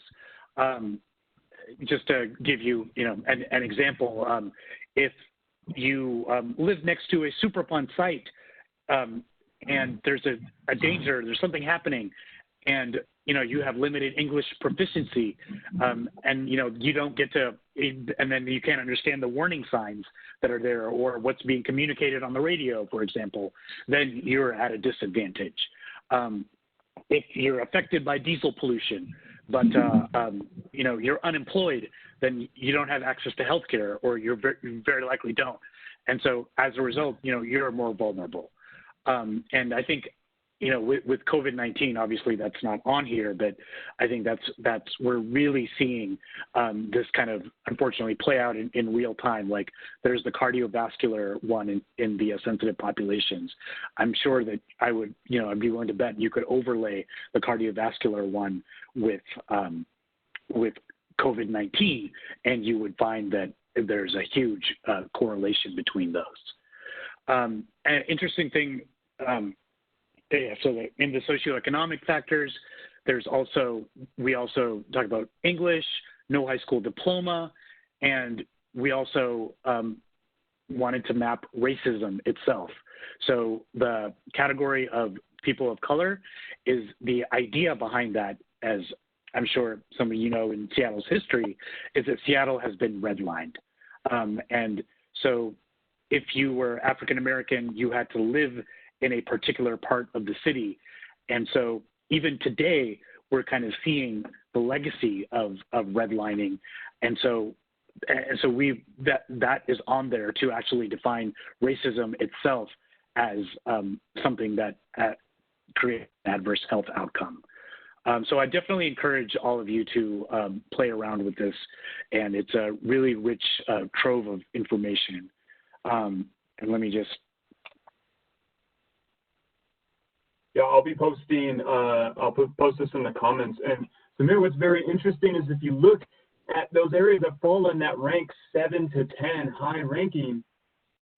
Just to give you, an example, if you live next to a Superfund site and there's a danger, there's something happening, and you have limited English proficiency, and you don't get to, and then you can't understand the warning signs that are there or what's being communicated on the radio, for example, then you're at a disadvantage. If you're affected by diesel pollution, but you're unemployed, then you don't have access to healthcare, or you very likely don't. And so as a result, you're more vulnerable. And I think, with COVID-19, obviously that's not on here, but I think that's we're really seeing this kind of unfortunately play out in real time. Like there's the cardiovascular one in the sensitive populations. I'm sure that I'd be willing to bet you could overlay the cardiovascular one with COVID-19, and you would find that there's a huge correlation between those. An interesting thing. So in the socioeconomic factors, we also talk about English, no high school diploma, and we also wanted to map racism itself. So the category of people of color is the idea behind that, as I'm sure some of you know in Seattle's history, is that Seattle has been redlined. And so if you were African American, you had to live in a particular part of the city. And so even today, we're kind of seeing the legacy of redlining. And so that is on there to actually define racism itself as something that creates an adverse health outcome. So I definitely encourage all of you to play around with this, and it's a really rich trove of information. And let me just. Yeah, I'll be posting, post this in the comments. And Samir, what's very interesting is if you look at those areas that fall in that rank 7 to 10 high ranking,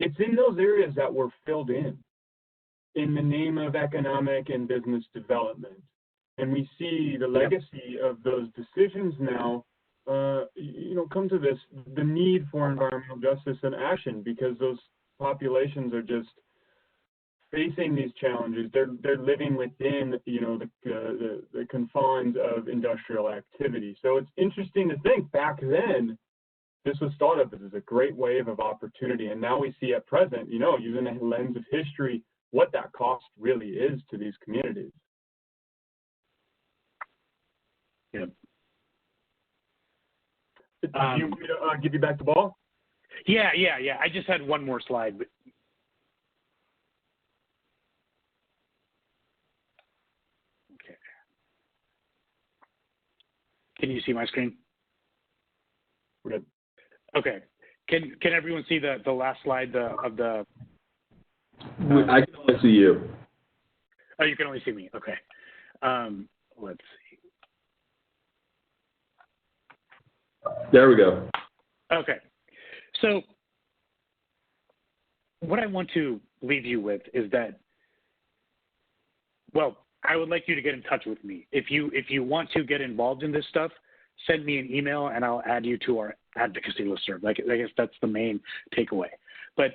it's in those areas that were filled in the name of economic and business development. And we see the legacy of those decisions now, come to this, the need for environmental justice and action, because those populations are just facing these challenges. They're living within, the confines of industrial activity. So it's interesting to think back then, this was thought of as a great wave of opportunity. And now we see at present, using the lens of history, what that cost really is to these communities. Yeah. Do you want me to give you back the ball? Yeah. I just had one more slide. But... Okay. Can you see my screen? Good. Okay. Can everyone see the last slide of the? I can only see you. Oh, you can only see me. Okay. Let's see. There we go. Okay. So what I want to leave you with is that, well, I would like you to get in touch with me. If you want to get involved in this stuff, send me an email and I'll add you to our advocacy listserv. I guess that's the main takeaway. But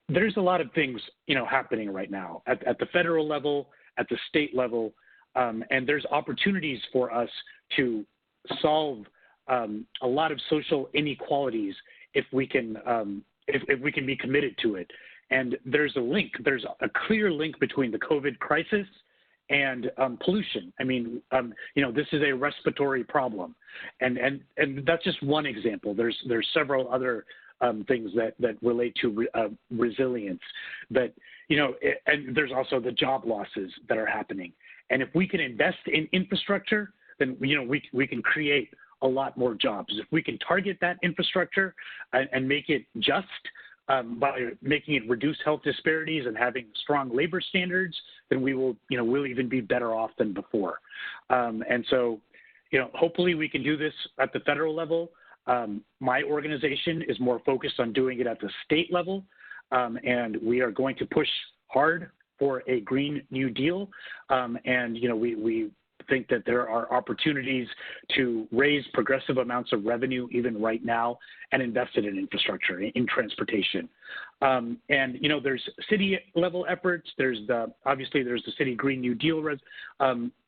there's a lot of things, happening right now at the federal level, at the state level, and there's opportunities for us to solve a lot of social inequalities if we can if we can be committed to it. And there's a clear link between the COVID crisis and pollution. I mean, this is a respiratory problem, and that's just one example. There's several other things that relate to resilience. But and there's also the job losses that are happening. And if we can invest in infrastructure, then we can create a lot more jobs. If we can target that infrastructure and make it just by making it reduce health disparities and having strong labor standards, then we'll even be better off than before. And so, hopefully we can do this at the federal level. My organization is more focused on doing it at the state level, and we are going to push hard for a Green New Deal. And we think that there are opportunities to raise progressive amounts of revenue even right now and invest it in infrastructure, in transportation. And there's city level efforts. There's the city Green New Deal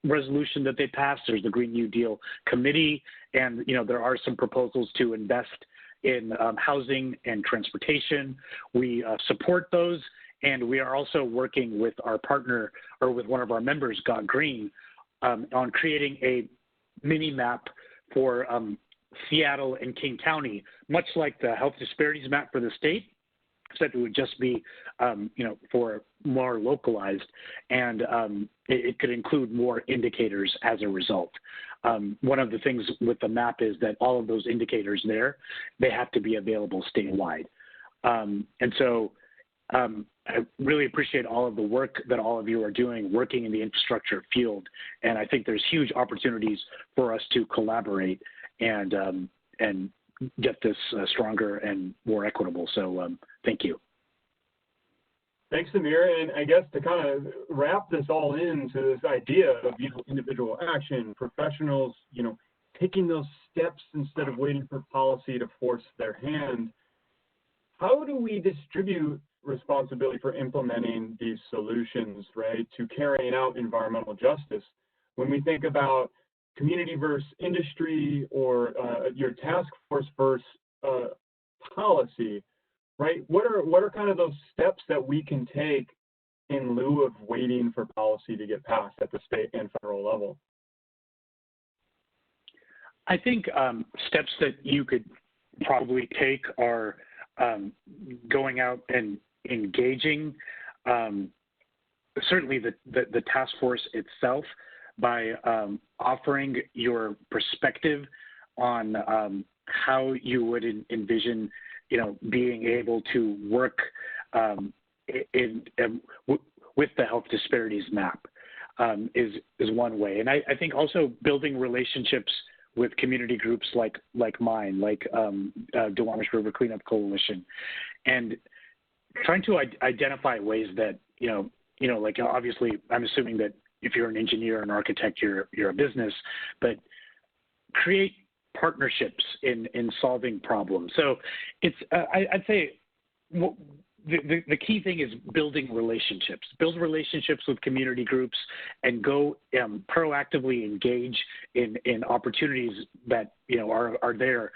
resolution that they passed. There's the Green New Deal committee, and there are some proposals to invest in housing and transportation. We support those, and we are also working with our partner, or with one of our members, Got Green, on creating a mini map for Seattle and King County, much like the health disparities map for the state, except it would just be, for more localized, and it could include more indicators as a result. One of the things with the map is that all of those indicators there, they have to be available statewide. And so I really appreciate all of the work that all of you are doing, working in the infrastructure field. And I think there's huge opportunities for us to collaborate and get this stronger and more equitable. So thank you. Thanks, Amir. And I guess to kind of wrap this all into this idea of individual action, professionals, taking those steps instead of waiting for policy to force their hand. How do we distribute responsibility for implementing these solutions, right, to carrying out environmental justice? When we think about community versus industry, or your task force versus policy, right? What are kind of those steps that we can take in lieu of waiting for policy to get passed at the state and federal level? I think steps that you could probably take are going out and engaging certainly the task force itself by offering your perspective on how you would envision, being able to work with the health disparities map is one way. And I think also building relationships with community groups like mine, like Duwamish River Cleanup Coalition, and trying to identify ways that, like obviously I'm assuming that if you're an engineer, an architect, you're a business, but create partnerships in solving problems. So it's, I'd say, the key thing is building relationships. Build relationships with community groups and go proactively engage in opportunities that are there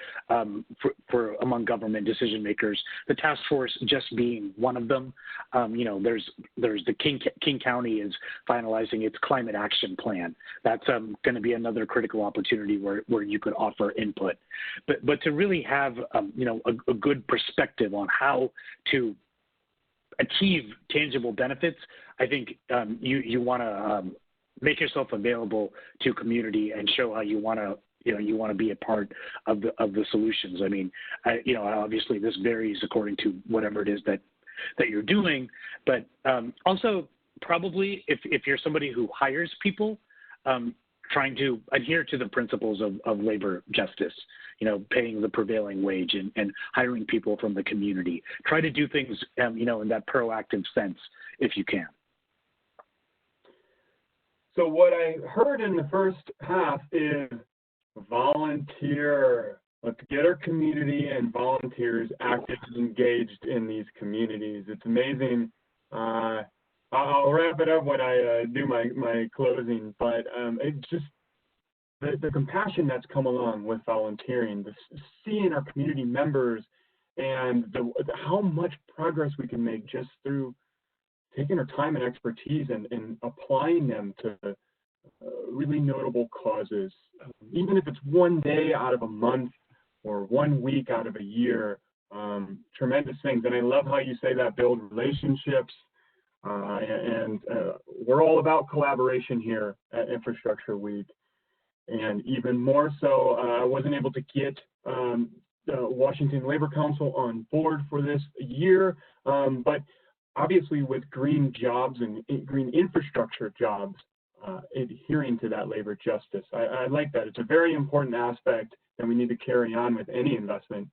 for among government decision makers. The task force just being one of them. There's the King County is finalizing its climate action plan. That's going to be another critical opportunity where you could offer input. But to really have a good perspective on how to achieve tangible benefits, I think you want to make yourself available to community and show how you want to be a part of the solutions. I mean, obviously this varies according to whatever it is that you're doing, but also probably if you're somebody who hires people, trying to adhere to the principles of labor justice, paying the prevailing wage and hiring people from the community. Try to do things, in that proactive sense if you can. So what I heard in the first half is volunteer. Let's get our community and volunteers actively engaged in these communities. It's amazing. I'll wrap it up when I do my closing, but it's just the compassion that's come along with volunteering, seeing our community members and how much progress we can make just through taking our time and expertise and applying them to really notable causes. Even if it's one day out of a month or 1 week out of a year, tremendous things. And I love how you say that, build relationships. And we're all about collaboration here at Infrastructure Week. And even more so, I wasn't able to get the Washington Labor Council on board for this year, but obviously with green jobs and green infrastructure jobs, adhering to that labor justice. I like that. It's a very important aspect that we need to carry on with any investment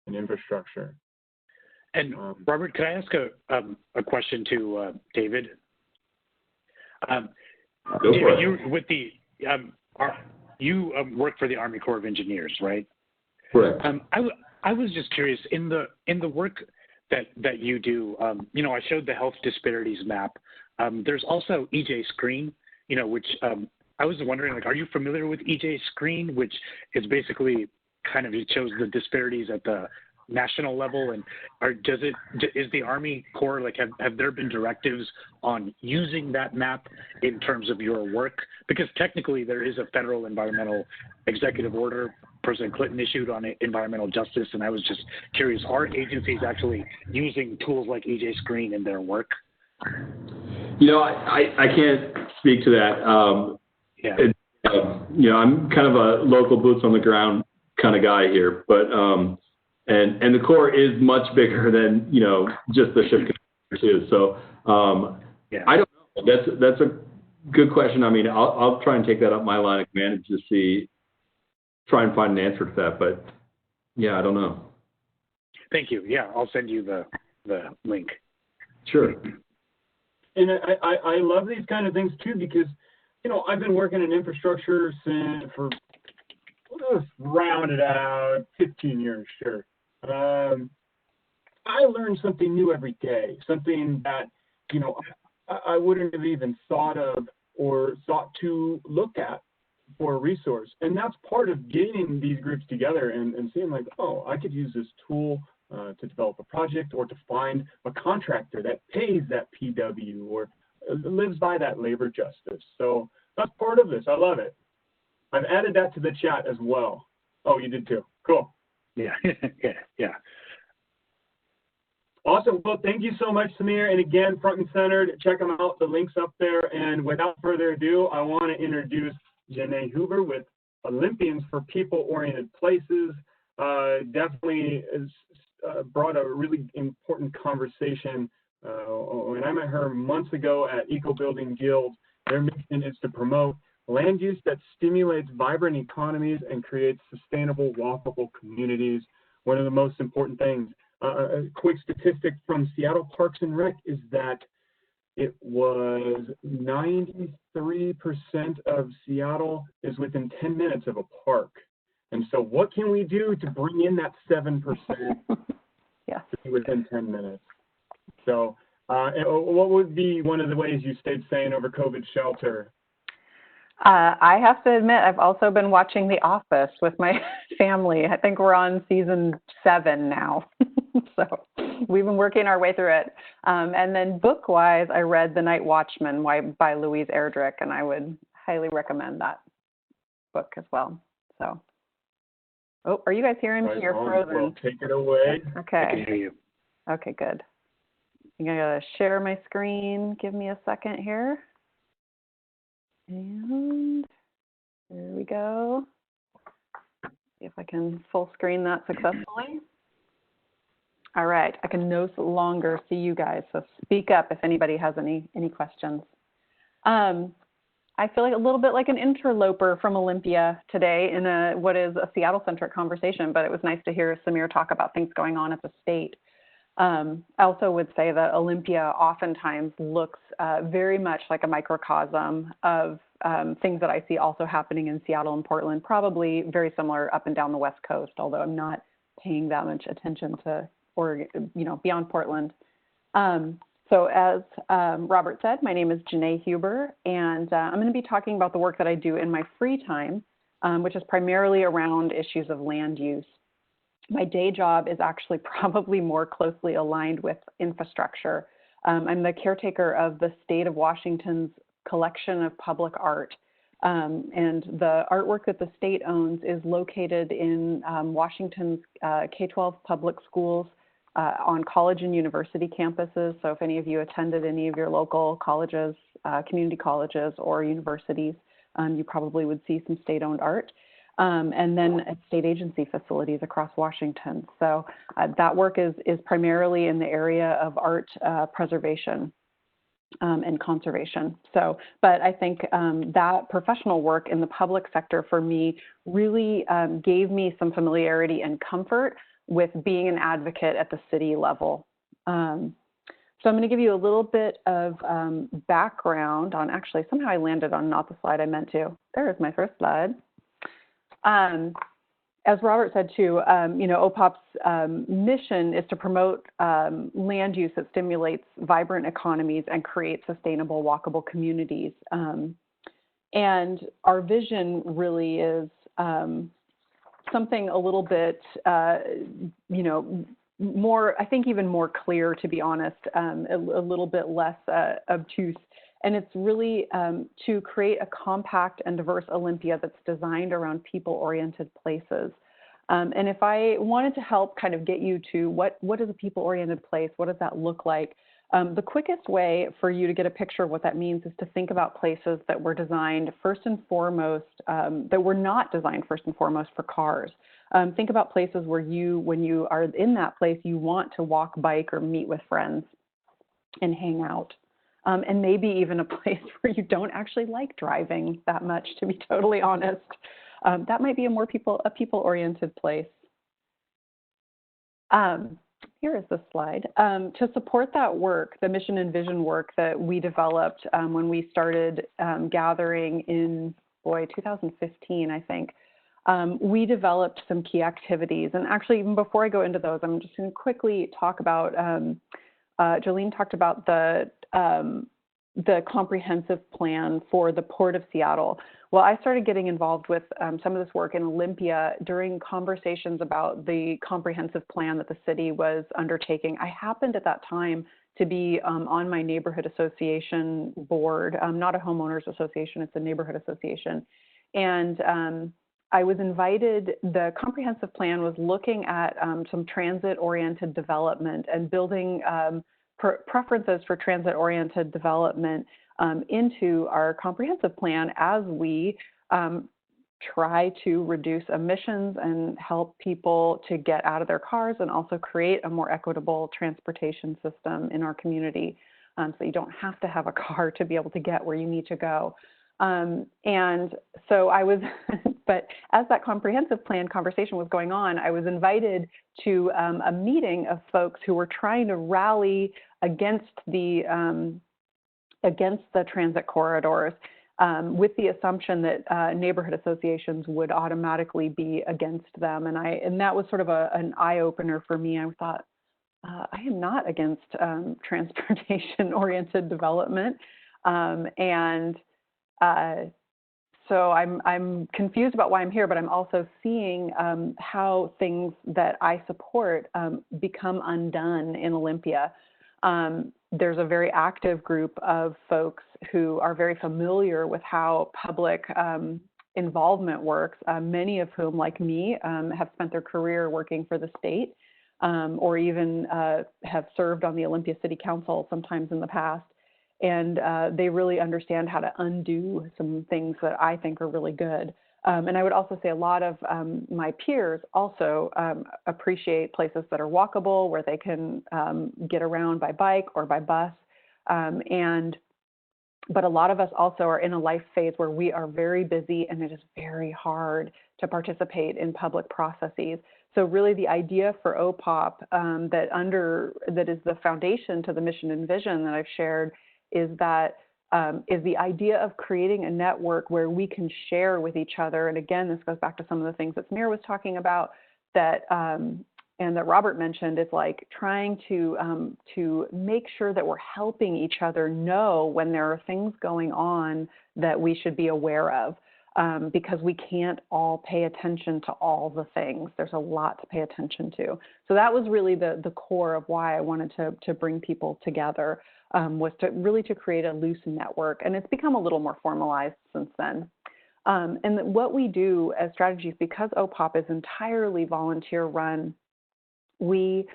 in infrastructure. And Robert, could I ask a question to David? Go for you it. with the you work for the Army Corps of Engineers, right? Correct. I was just curious in the work that you do. I showed the health disparities map. There's also EJ Screen, which I was wondering, are you familiar with EJ Screen, which is basically kind of, it shows the disparities at the national level, and is the Army Corps, have there been directives on using that map in terms of your work? Because technically there is a federal environmental executive order President Clinton issued on environmental justice, and I was just curious, are agencies actually using tools like EJ Screen in their work? I can't speak to that. I'm kind of a local boots on the ground kind of guy here, but and the Corps is much bigger than just the ship too. So I don't know. That's a good question. I mean, I'll try and take that up my line of command to try and find an answer to that. But yeah, I don't know. Thank you. Yeah, I'll send you the link. Sure. And I love these kind of things too, because I've been working in infrastructure for let's round it out 15 years, sure. I learn something new every day, something that I wouldn't have even thought of or thought to look at for a resource. And that's part of getting these groups together and seeing I could use this tool to develop a project, or to find a contractor that pays that PW or lives by that labor justice. So that's part of this. I love it. I've added that to the chat as well. Oh, you did too. Cool. Yeah. Yeah. Awesome. Well, thank you so much, Samir. And again, front and centered, check them out. The link's up there. And without further ado, I want to introduce Janae Hoover with Olympians for People-Oriented Places. Definitely has brought a really important conversation. When I met her months ago at Eco Building Guild, their mission is to promote land use that stimulates vibrant economies and creates sustainable, walkable communities. One of the most important things. A quick statistic from Seattle Parks and Rec is that it was 93% of Seattle is within 10 minutes of a park. And so what can we do to bring in that 7% Yeah. to be within 10 minutes? So what would be one of the ways you stayed sane over COVID shelter? I have to admit, I've also been watching The Office with my family. I think we're on season 7 now. So we've been working our way through it. And then book-wise, I read The Night Watchman by Louise Erdrich, and I would highly recommend that book as well. So, oh, are you guys hearing me? You're frozen. Well, take it away. Okay. I can hear you. Okay, good. I'm going to share my screen. Give me a second here. And there we go. See if I can full screen that successfully. All right, I can no longer see you guys, so speak up if anybody has any questions. I feel like a little bit like an interloper from Olympia today in what is a Seattle-centric conversation, but it was nice to hear Samir talk about things going on at the state. I also would say that Olympia oftentimes looks very much like a microcosm of things that I see also happening in Seattle and Portland, probably very similar up and down the West Coast, although I'm not paying that much attention to Oregon, beyond Portland. So as Robert said, my name is Janae Huber, and I'm going to be talking about the work that I do in my free time, which is primarily around issues of land use. My day job is actually probably more closely aligned with infrastructure. I'm the caretaker of the state of Washington's collection of public art. And the artwork that the state owns is located in Washington's K-12 public schools on college and university campuses. So if any of you attended any of your local colleges, community colleges or universities, you probably would see some state-owned art. And then at state agency facilities across Washington. So that work is primarily in the area of art preservation and conservation. So, but I think that professional work in the public sector for me really gave me some familiarity and comfort with being an advocate at the city level. So I'm going to give you a little bit of background on, actually, somehow I landed on not the slide I meant to. There's my first slide. As Robert said too, OPOP's mission is to promote land use that stimulates vibrant economies and creates sustainable, walkable communities. And our vision really is something a little bit, more, I think even more clear, to be honest, a little bit less obtuse. And it's really to create a compact and diverse Olympia that's designed around people-oriented places. And if I wanted to help kind of get you to what is a people-oriented place, what does that look like? The quickest way for you to get a picture of what that means is to think about places that were designed first and foremost, that were not designed first and foremost for cars. Think about places where when you are in that place, you want to walk, bike, or meet with friends and hang out. And maybe even a place where you don't actually like driving that much, to be totally honest. That might be a people-oriented place. Here is the slide. To support that work, the mission and vision work that we developed when we started gathering in, 2015, I think, we developed some key activities. And actually, even before I go into those, I'm just going to quickly talk about, Jolene talked about the comprehensive plan for the Port of Seattle. Well, I started getting involved with some of this work in Olympia during conversations about the comprehensive plan that the city was undertaking. I happened at that time to be on my neighborhood association board, not a homeowners association, it's a neighborhood association. And I was invited, the comprehensive plan was looking at some transit-oriented development and building preferences for transit-oriented development into our comprehensive plan as we try to reduce emissions and help people to get out of their cars and also create a more equitable transportation system in our community so you don't have to have a car to be able to get where you need to go. And so I was, but as that comprehensive plan conversation was going on, I was invited to a meeting of folks who were trying to rally against the against the transit corridors, with the assumption that neighborhood associations would automatically be against them. And that was sort of an eye-opener for me. I thought, I am not against transportation-oriented development. So I'm confused about why I'm here, but I'm also seeing how things that I support become undone in Olympia. There's a very active group of folks who are very familiar with how public involvement works, many of whom, like me, have spent their career working for the state, or even have served on the Olympia City Council sometimes in the past. And they really understand how to undo some things that I think are really good. And I would also say a lot of my peers also appreciate places that are walkable, where they can get around by bike or by bus. But a lot of us also are in a life phase where we are very busy, and it is very hard to participate in public processes. So really the idea for OPOP that is the foundation to the mission and vision that I've shared is the idea of creating a network where we can share with each other. And again, this goes back to some of the things that Samir was talking about, and that Robert mentioned, is like trying to make sure that we're helping each other know when there are things going on that we should be aware of, because we can't all pay attention to all the things. There's a lot to pay attention to. So that was really the core of why I wanted to bring people together, was to create a loose network. And it's become a little more formalized since then. And what we do as strategies, because OPOP is entirely volunteer run, we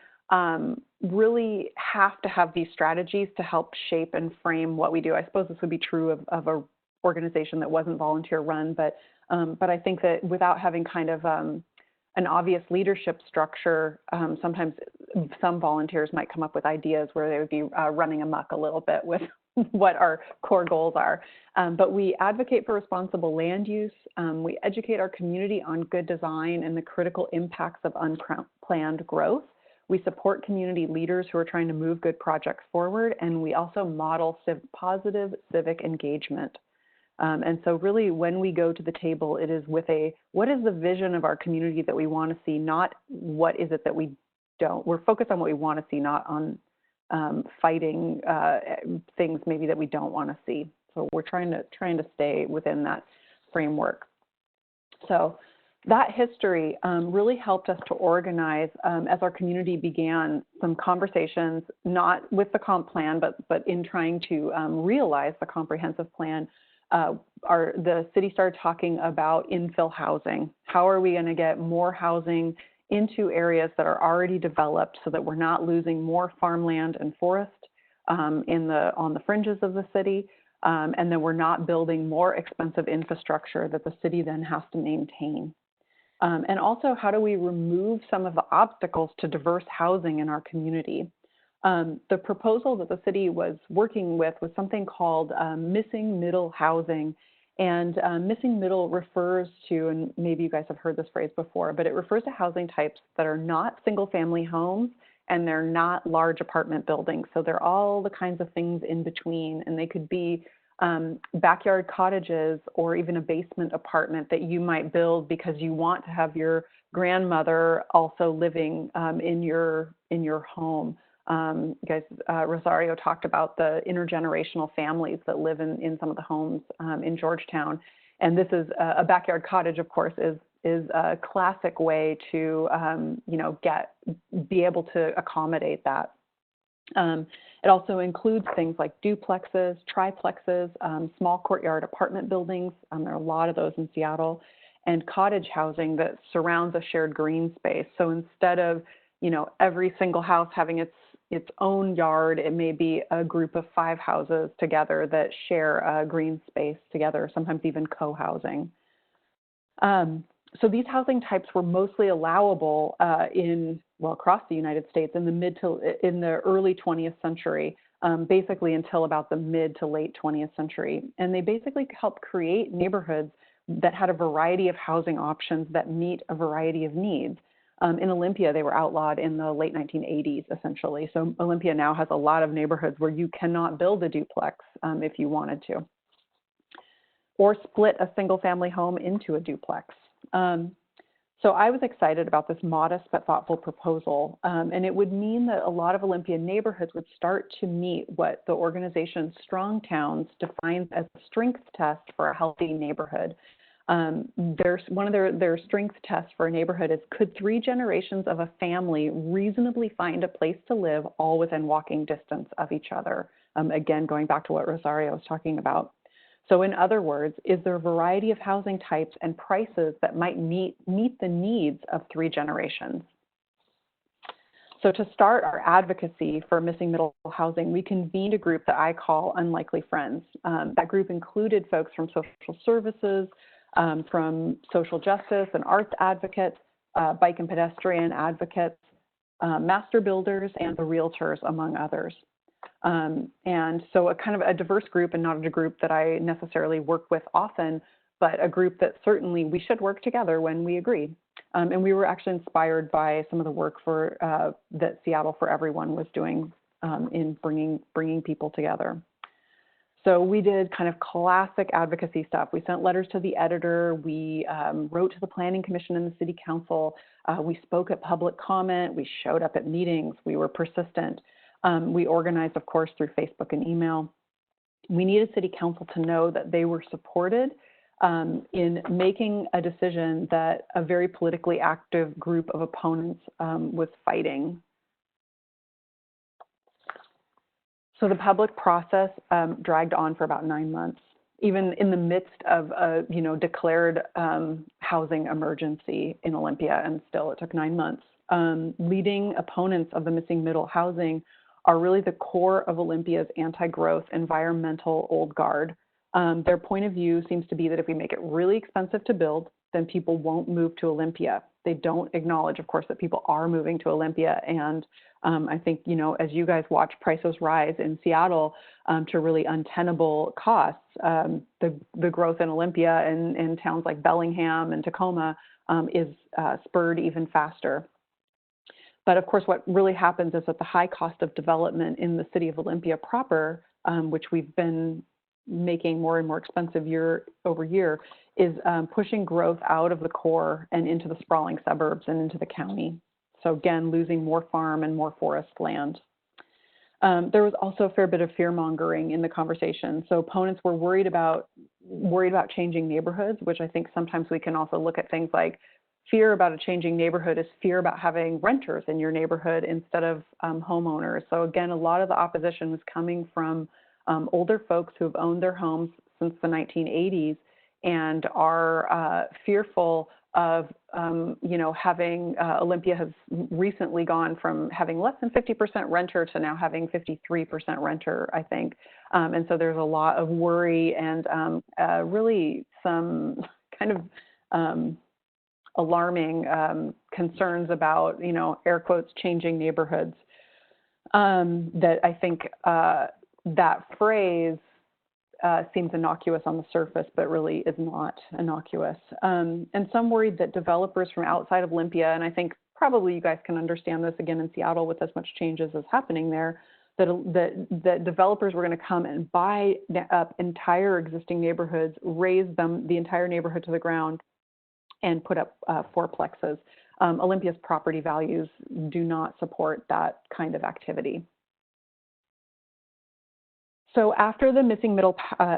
really have to have these strategies to help shape and frame what we do. I suppose this would be true of a organization that wasn't volunteer run, but I think that without having kind of an obvious leadership structure, sometimes some volunteers might come up with ideas where they would be running amok a little bit with what our core goals are. But we advocate for responsible land use. We educate our community on good design and the critical impacts of unplanned growth. We support community leaders who are trying to move good projects forward, and we also model positive civic engagement. And so really when we go to the table, it is with what is the vision of our community that we want to see, not what is it that we don't. We're focused on what we want to see, not on fighting things maybe that we don't want to see. So we're trying to stay within that framework. So that history really helped us to organize, as our community began, some conversations, not with the comp plan, but in trying to realize the comprehensive plan. The city started talking about infill housing. How are we going to get more housing into areas that are already developed so that we're not losing more farmland and forest on the fringes of the city, and then we're not building more expensive infrastructure that the city then has to maintain. And also, how do we remove some of the obstacles to diverse housing in our community? The proposal that the city was working with was something called missing middle housing. And missing middle refers to, and maybe you guys have heard this phrase before, but it refers to housing types that are not single family homes and they're not large apartment buildings. So they're all the kinds of things in between, and they could be backyard cottages or even a basement apartment that you might build because you want to have your grandmother also living in your home. You guys, Rosario talked about the intergenerational families that live in some of the homes in Georgetown. And this is a backyard cottage, of course, is a classic way to, be able to accommodate that. It also includes things like duplexes, triplexes, small courtyard apartment buildings. There are a lot of those in Seattle, and cottage housing that surrounds a shared green space. So instead of, every single house having its own yard, it may be a group of 5 houses together that share a green space together, sometimes even co-housing. So these housing types were mostly allowable across the United States in the early 20th century, basically until about the mid to late 20th century. And they basically helped create neighborhoods that had a variety of housing options that meet a variety of needs. In Olympia, they were outlawed in the late 1980s, essentially. So Olympia now has a lot of neighborhoods where you cannot build a duplex if you wanted to, or split a single-family home into a duplex. So I was excited about this modest but thoughtful proposal, and it would mean that a lot of Olympia neighborhoods would start to meet what the organization Strong Towns defines as a strength test for a healthy neighborhood. One of their strength tests for a neighborhood is, could 3 generations of a family reasonably find a place to live all within walking distance of each other? Again, going back to what Rosario was talking about. So in other words, is there a variety of housing types and prices that might meet the needs of 3 generations? So to start our advocacy for missing middle housing, we convened a group that I call Unlikely Friends. That group included folks from social services, from social justice and arts advocates, bike and pedestrian advocates, master builders, and the realtors, among others. And so a kind of a diverse group, and not a group that I necessarily work with often, but a group that certainly we should work together when we agree. And we were actually inspired by some of the work that Seattle for Everyone was doing in bringing people together. So we did kind of classic advocacy stuff. We sent letters to the editor. We wrote to the Planning Commission and the City Council. We spoke at public comment. We showed up at meetings. We were persistent. We organized, of course, through Facebook and email. We needed City Council to know that they were supported in making a decision that a very politically active group of opponents was fighting. So the public process dragged on for about 9 months, even in the midst of a declared housing emergency in Olympia, and still it took 9 months. Leading opponents of the missing middle housing are really the core of Olympia's anti-growth environmental old guard. Their point of view seems to be that if we make it really expensive to build, then people won't move to Olympia. They don't acknowledge, of course, that people are moving to Olympia. And I think, as you guys watch prices rise in Seattle to really untenable costs, the growth in Olympia and in towns like Bellingham and Tacoma is spurred even faster. But of course, what really happens is that the high cost of development in the city of Olympia proper, which we've been making more and more expensive year over year, is pushing growth out of the core and into the sprawling suburbs and into the county. So again, losing more farm and more forest land. There was also a fair bit of fear mongering in the conversation. So opponents were worried about changing neighborhoods, which I think sometimes we can also look at things like fear about a changing neighborhood is fear about having renters in your neighborhood instead of homeowners. So again, a lot of the opposition was coming from older folks who have owned their homes since the 1980s and are fearful of, having Olympia has recently gone from having less than 50% renter to now having 53% renter, I think. And so there's a lot of worry and really some kind of alarming concerns about, air quotes, changing neighborhoods. That I think that phrase seems innocuous on the surface, but really is not innocuous. And some worried that developers from outside of Olympia, and I think probably you guys can understand this again in Seattle with as much changes as happening there, that developers were going to come and buy up entire existing neighborhoods, raise the entire neighborhood to the ground, and put up fourplexes. Olympia's property values do not support that kind of activity. So after the missing middle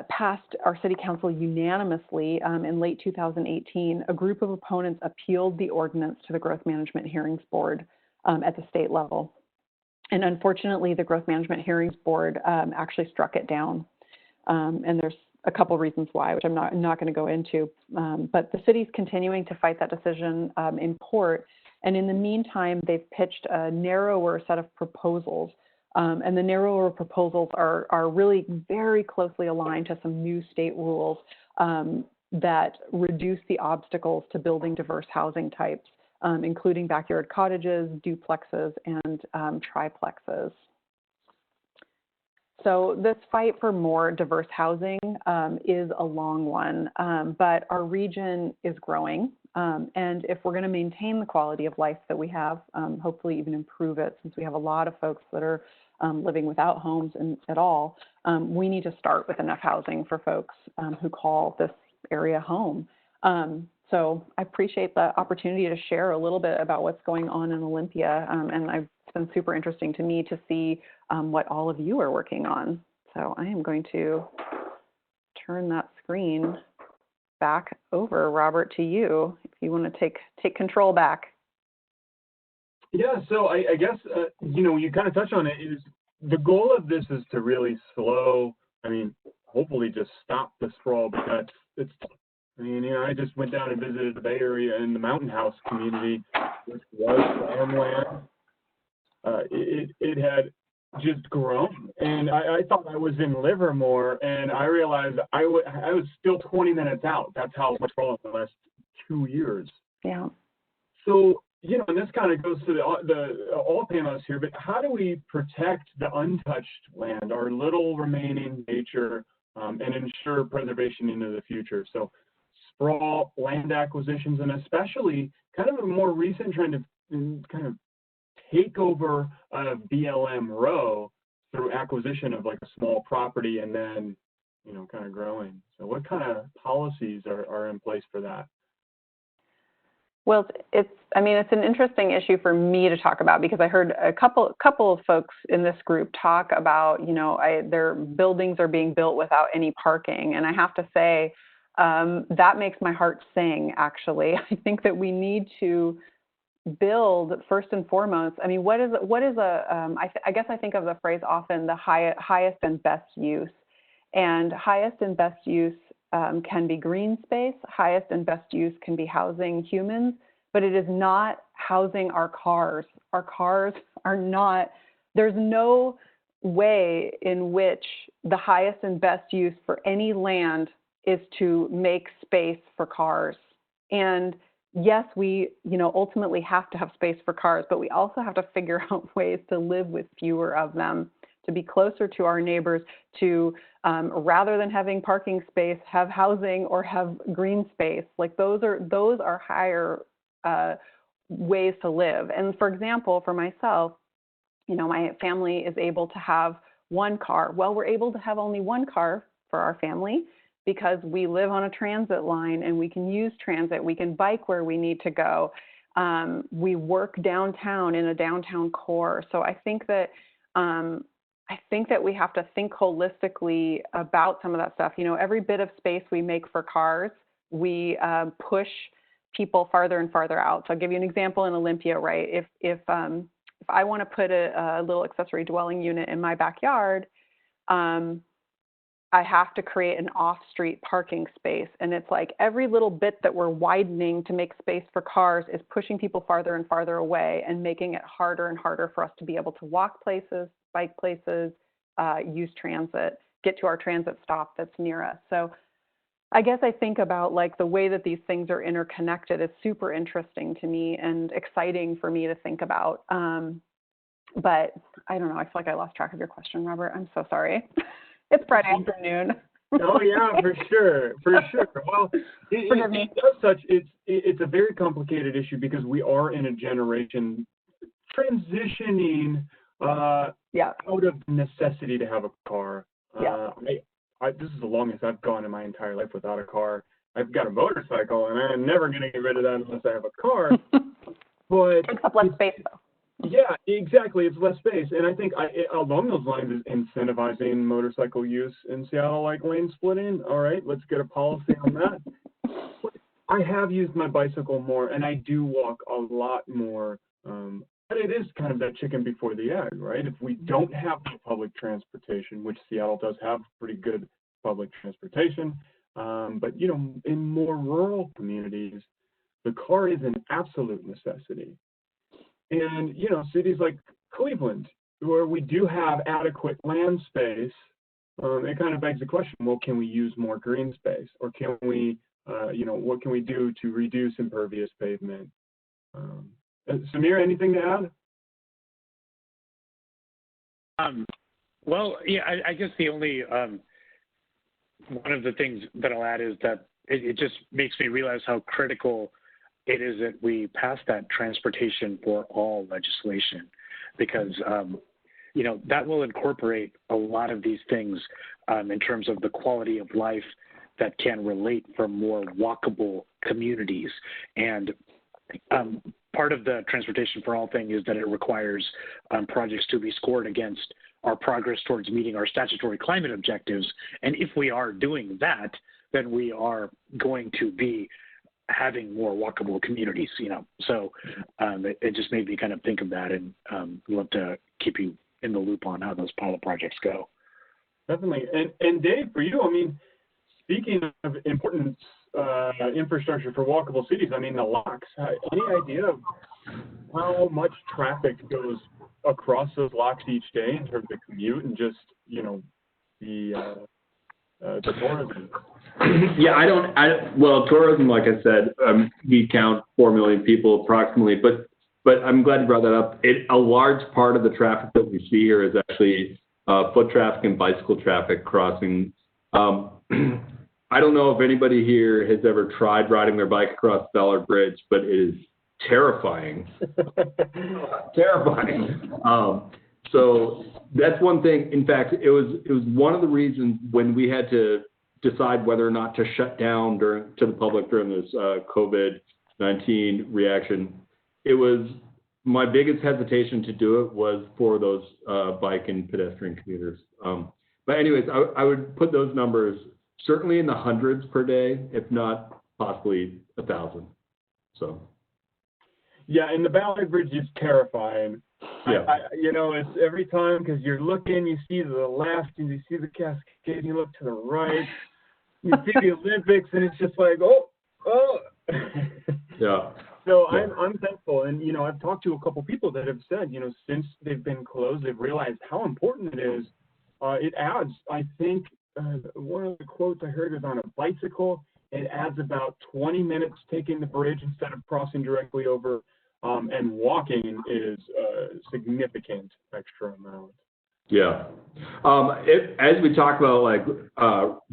passed our city council unanimously in late 2018, a group of opponents appealed the ordinance to the Growth Management Hearings Board at the state level. And unfortunately, the Growth Management Hearings Board actually struck it down. And there's a couple reasons why, which I'm not going to go into. But the city's continuing to fight that decision in court. And in the meantime, they've pitched a narrower set of proposals. And the narrower proposals are really very closely aligned to some new state rules that reduce the obstacles to building diverse housing types, including backyard cottages, duplexes, and triplexes. So this fight for more diverse housing is a long one, but our region is growing. And if we're going to maintain the quality of life that we have, hopefully even improve it, since we have a lot of folks that are living without homes at all, we need to start with enough housing for folks who call this area home. So I appreciate the opportunity to share a little bit about what's going on in Olympia, and it's been super interesting to me to see what all of you are working on. So I am going to turn that screen back over, Robert, to you, if you want to take control back. Yeah, so I guess, you kind of touched on it, is the goal of this is to really hopefully just stop the sprawl, but I just went down and visited the Bay Area in the Mountain House community, which was farmland. It had just grown, and I thought I was in Livermore, and I realized I was still 20 minutes out. That's how much sprawl in the last 2 years. Yeah. So, and this kind of goes to the all panelists here, but how do we protect the untouched land, our little remaining nature, and ensure preservation into the future? So sprawl, land acquisitions, and especially kind of a more recent trend of kind of take over BLM row through acquisition of like a small property and then, kind of growing. So what kind of policies are in place for that? Well, it's an interesting issue for me to talk about, because I heard a couple of folks in this group talk about, their buildings are being built without any parking. And I have to say, that makes my heart sing, actually. I think that we need to build first and foremost. I guess I think of the phrase often, the highest and best use. And highest and best use can be green space. Highest and best use can be housing humans, but it is not housing our cars. Our cars are not, there's no way in which the highest and best use for any land is to make space for cars. And yes, we, ultimately have to have space for cars, but we also have to figure out ways to live with fewer of them, to be closer to our neighbors, to rather than having parking space, have housing or have green space. Like those are higher ways to live. And for example, for myself, my family is able to have one car. Well, we're able to have only one car for our family because we live on a transit line and we can use transit. We can bike where we need to go. We work downtown in a downtown core. So I think that we have to think holistically about some of that stuff. Every bit of space we make for cars, we push people farther and farther out. So I'll give you an example in Olympia, right? If I want to put a little accessory dwelling unit in my backyard, I have to create an off-street parking space. And it's like every little bit that we're widening to make space for cars is pushing people farther and farther away and making it harder and harder for us to be able to walk places, bike places, use transit, get to our transit stop that's near us. So I guess I think about like the way that these things are interconnected is super interesting to me and exciting for me to think about. But I don't know, I feel like I lost track of your question, Robert. I'm so sorry. It's Friday afternoon. Oh yeah, for sure. Well, it's a very complicated issue because we are in a generation transitioning out of necessity to have a car. This is the longest I've gone in my entire life without a car. I've got a motorcycle, and I'm never going to get rid of that unless I have a car. But takes up less space, though. Yeah, exactly. It's less space. And I think along those lines is incentivizing motorcycle use in Seattle, like lane splitting. All right, let's get a policy on that. But I have used my bicycle more, and I do walk a lot more. But it is kind of that chicken before the egg, right? If we don't have public transportation, which Seattle does have pretty good public transportation, but, in more rural communities, the car is an absolute necessity. And, cities like Cleveland, where we do have adequate land space, it kind of begs the question, well, can we use more green space? Or can we, what can we do to reduce impervious pavement? Samir, anything to add? Well, yeah, I guess the only one of the things that I'll add is that it just makes me realize how critical it is that we pass that transportation for all legislation, because that will incorporate a lot of these things in terms of the quality of life that can relate for more walkable communities. And part of the transportation for all thing is that it requires projects to be scored against our progress towards meeting our statutory climate objectives. And if we are doing that, then we are going to be having more walkable communities, So it just made me kind of think of that, and love to keep you in the loop on how those pilot projects go. Definitely. And Dave, for you, I mean, speaking of important infrastructure for walkable cities, I mean, the locks, any idea of how much traffic goes across those locks each day in terms of commute and just, the tourism? Yeah, well, tourism, like I said, we count 4 million people approximately, but I'm glad you brought that up. A large part of the traffic that we see here is actually foot traffic and bicycle traffic crossing. I don't know if anybody here has ever tried riding their bike across Ballard Bridge, but it is terrifying. Terrifying. So that's one thing. In fact, it was one of the reasons when we had to decide whether or not to shut down to the public during this COVID-19 reaction. It was my biggest hesitation to do it was for those bike and pedestrian commuters. But anyways, I would put those numbers certainly in the hundreds per day, if not possibly 1,000. So. Yeah, and the Ballard Bridge is terrifying. Yeah. It's every time, because you're looking, you see to the left and you see the cascade, you look to the right, you see the Olympics, and it's just like, oh. Yeah. So yeah. I'm thankful, and I've talked to a couple people that have said, since they've been closed, they've realized how important it is. It adds, I think, one of the quotes I heard is on a bicycle. It adds about 20 minutes taking the bridge instead of crossing directly over, and walking is a significant extra amount. Yeah. As we talk about like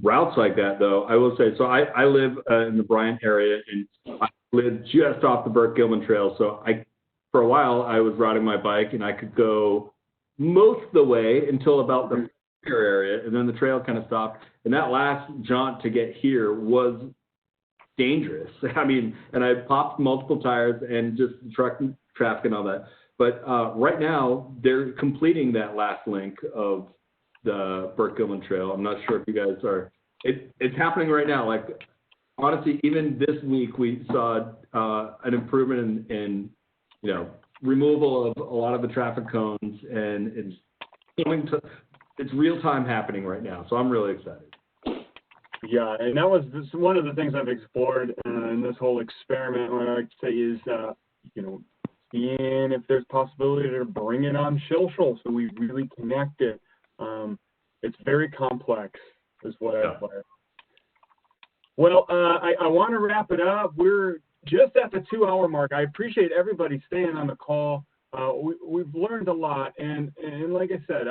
routes like that, though, I will say, so I live in the Bryant area, and I live just off the Burke-Gilman Trail. So for a while, I was riding my bike, and I could go most of the way until about the area, and then the trail kind of stopped. And that last jaunt to get here was dangerous. I mean, and I popped multiple tires and just truck traffic and all that. But right now, they're completing that last link of the Burke-Gilman Trail. I'm not sure if you guys are. It's happening right now. Like, honestly, even this week, we saw an improvement in removal of a lot of the traffic cones, and it's real time happening right now. So I'm really excited. Yeah, and that was one of the things I've explored in this whole experiment. What I like to say is, seeing if there's possibility to bring it on social so we really connect it. It's very complex, is what I've learned. Well, I want to wrap it up. We're just at the 2-hour mark. I appreciate everybody staying on the call. We've learned a lot, and like I said,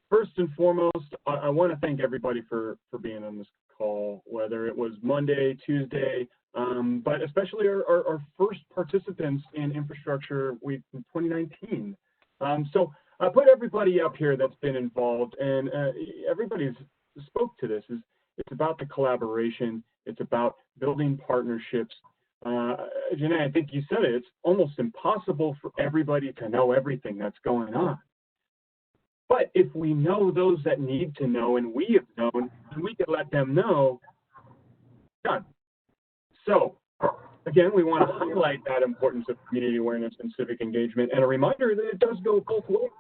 first and foremost, I want to thank everybody for being on this call, whether it was Monday, Tuesday, but especially our first participants in Infrastructure Week in 2019. So I put everybody up here that's been involved, and everybody's spoke to this. It's about the collaboration. It's about building partnerships. Janae, I think you said it. It's almost impossible for everybody to know everything that's going on. But if we know those that need to know, and we have known, and we can let them know, done. So, again, we want to highlight that importance of community awareness and civic engagement, and a reminder that it does go both ways.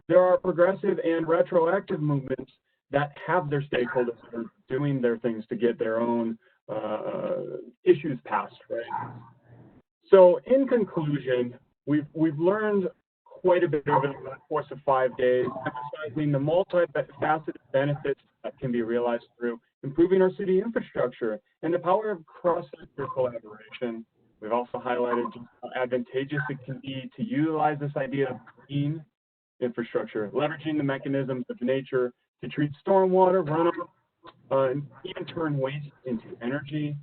There are progressive and retroactive movements that have their stakeholders that are doing their things to get their own issues passed, right? So, in conclusion, we've learned quite a bit over the course of 5 days, emphasizing the multifaceted benefits that can be realized through improving our city infrastructure and the power of cross-sector collaboration. We've also highlighted just how advantageous it can be to utilize this idea of green infrastructure, leveraging the mechanisms of nature to treat stormwater, runoff, and even turn waste into energy.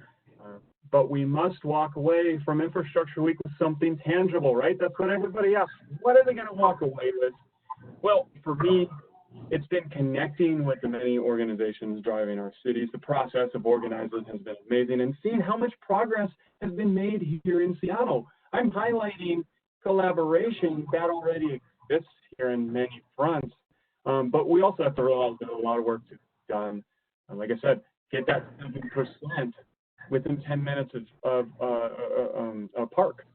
But we must walk away from Infrastructure Week with something tangible, right? That's what everybody asks. What are they going to walk away with? Well, for me, it's been connecting with the many organizations driving our cities. The process of organizing has been amazing, and seeing how much progress has been made here in Seattle. I'm highlighting collaboration that already exists here in many fronts, but we also have to realize that a lot of work to be done. Like I said, get that 7% within 10 minutes of a park.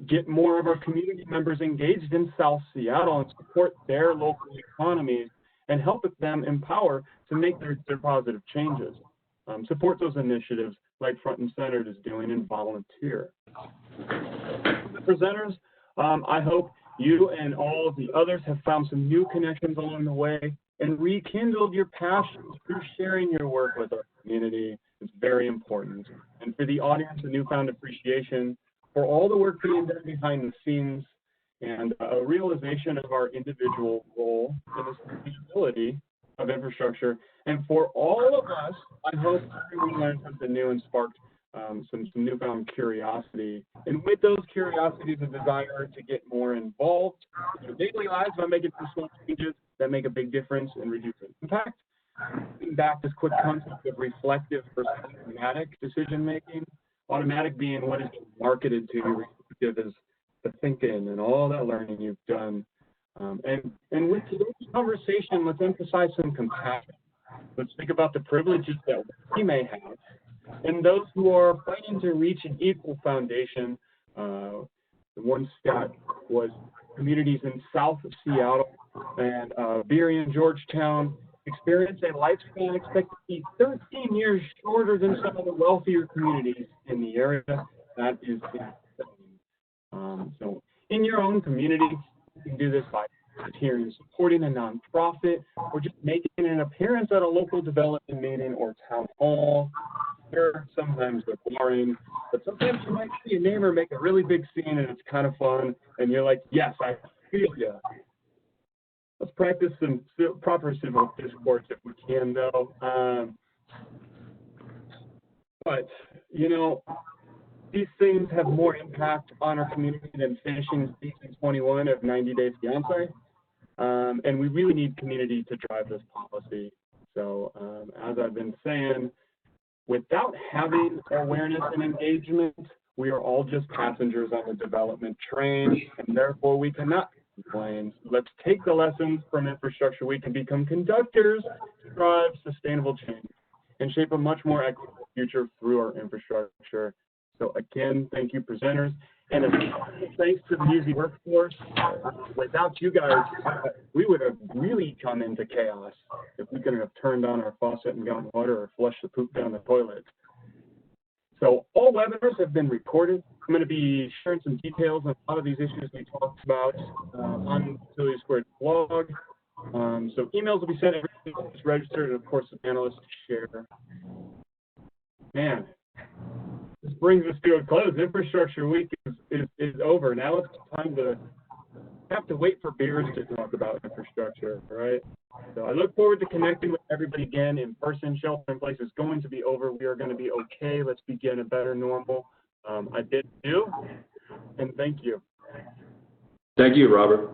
Get more of our community members engaged in South Seattle and support their local economies and help them empower to make their positive changes. Support those initiatives like Front and Center is doing and volunteer. The presenters, I hope you and all of the others have found some new connections along the way and rekindled your passions through sharing your work with our community. It's very important. And for the audience, a newfound appreciation for all the work being done behind the scenes and a realization of our individual role in the sustainability of infrastructure. And for all of us, I hope everyone learned something new and sparked some newfound curiosity. And with those curiosities, a desire to get more involved in their daily lives by making some small changes that make a big difference and reduce impact. Back this quick concept of reflective versus automatic decision making. Automatic being what is marketed to you, reflective is the thinking and all that learning you've done. And with today's conversation, let's emphasize some compassion. Let's think about the privileges that we may have and those who are fighting to reach an equal foundation. The one stat was communities in south of Seattle and Beery and Georgetown experience a lifespan expectancy 13 years shorter than some of the wealthier communities in the area. That is insane. So in your own community, you can do this by volunteering, supporting a nonprofit, or just making an appearance at a local development meeting or town hall. Sure, sometimes they're boring, but sometimes you might see a neighbor make a really big scene and it's kind of fun, and you're like, yes, I feel you. Let's practice some proper civil discourse if we can, though. But, you know, these things have more impact on our community than finishing season 21 of 90 Day Fiancé. And we really need community to drive this policy. So, as I've been saying, without having awareness and engagement, we are all just passengers on the development train, and therefore we cannot complain. Let's take the lessons from Infrastructure Week and become conductors to drive sustainable change and shape a much more equitable future through our infrastructure. So again, thank you, presenters. And thanks to the music workforce. Without you guys, we would have really come into chaos if we couldn't have turned on our faucet and gotten water or flushed the poop down the toilet. So all webinars have been recorded. I'm going to be sharing some details on a lot of these issues we talked about on Utility² blog. So emails will be sent, everything is registered, and of course the panelists share. Man, this brings us to a close. Infrastructure Week is over. Now it's time to have to wait for beers to talk about infrastructure, right? So I look forward to connecting with everybody again in person. Shelter in place is going to be over. We are going to be okay. Let's begin a better normal. I bid you, and thank you. Thank you, Robert.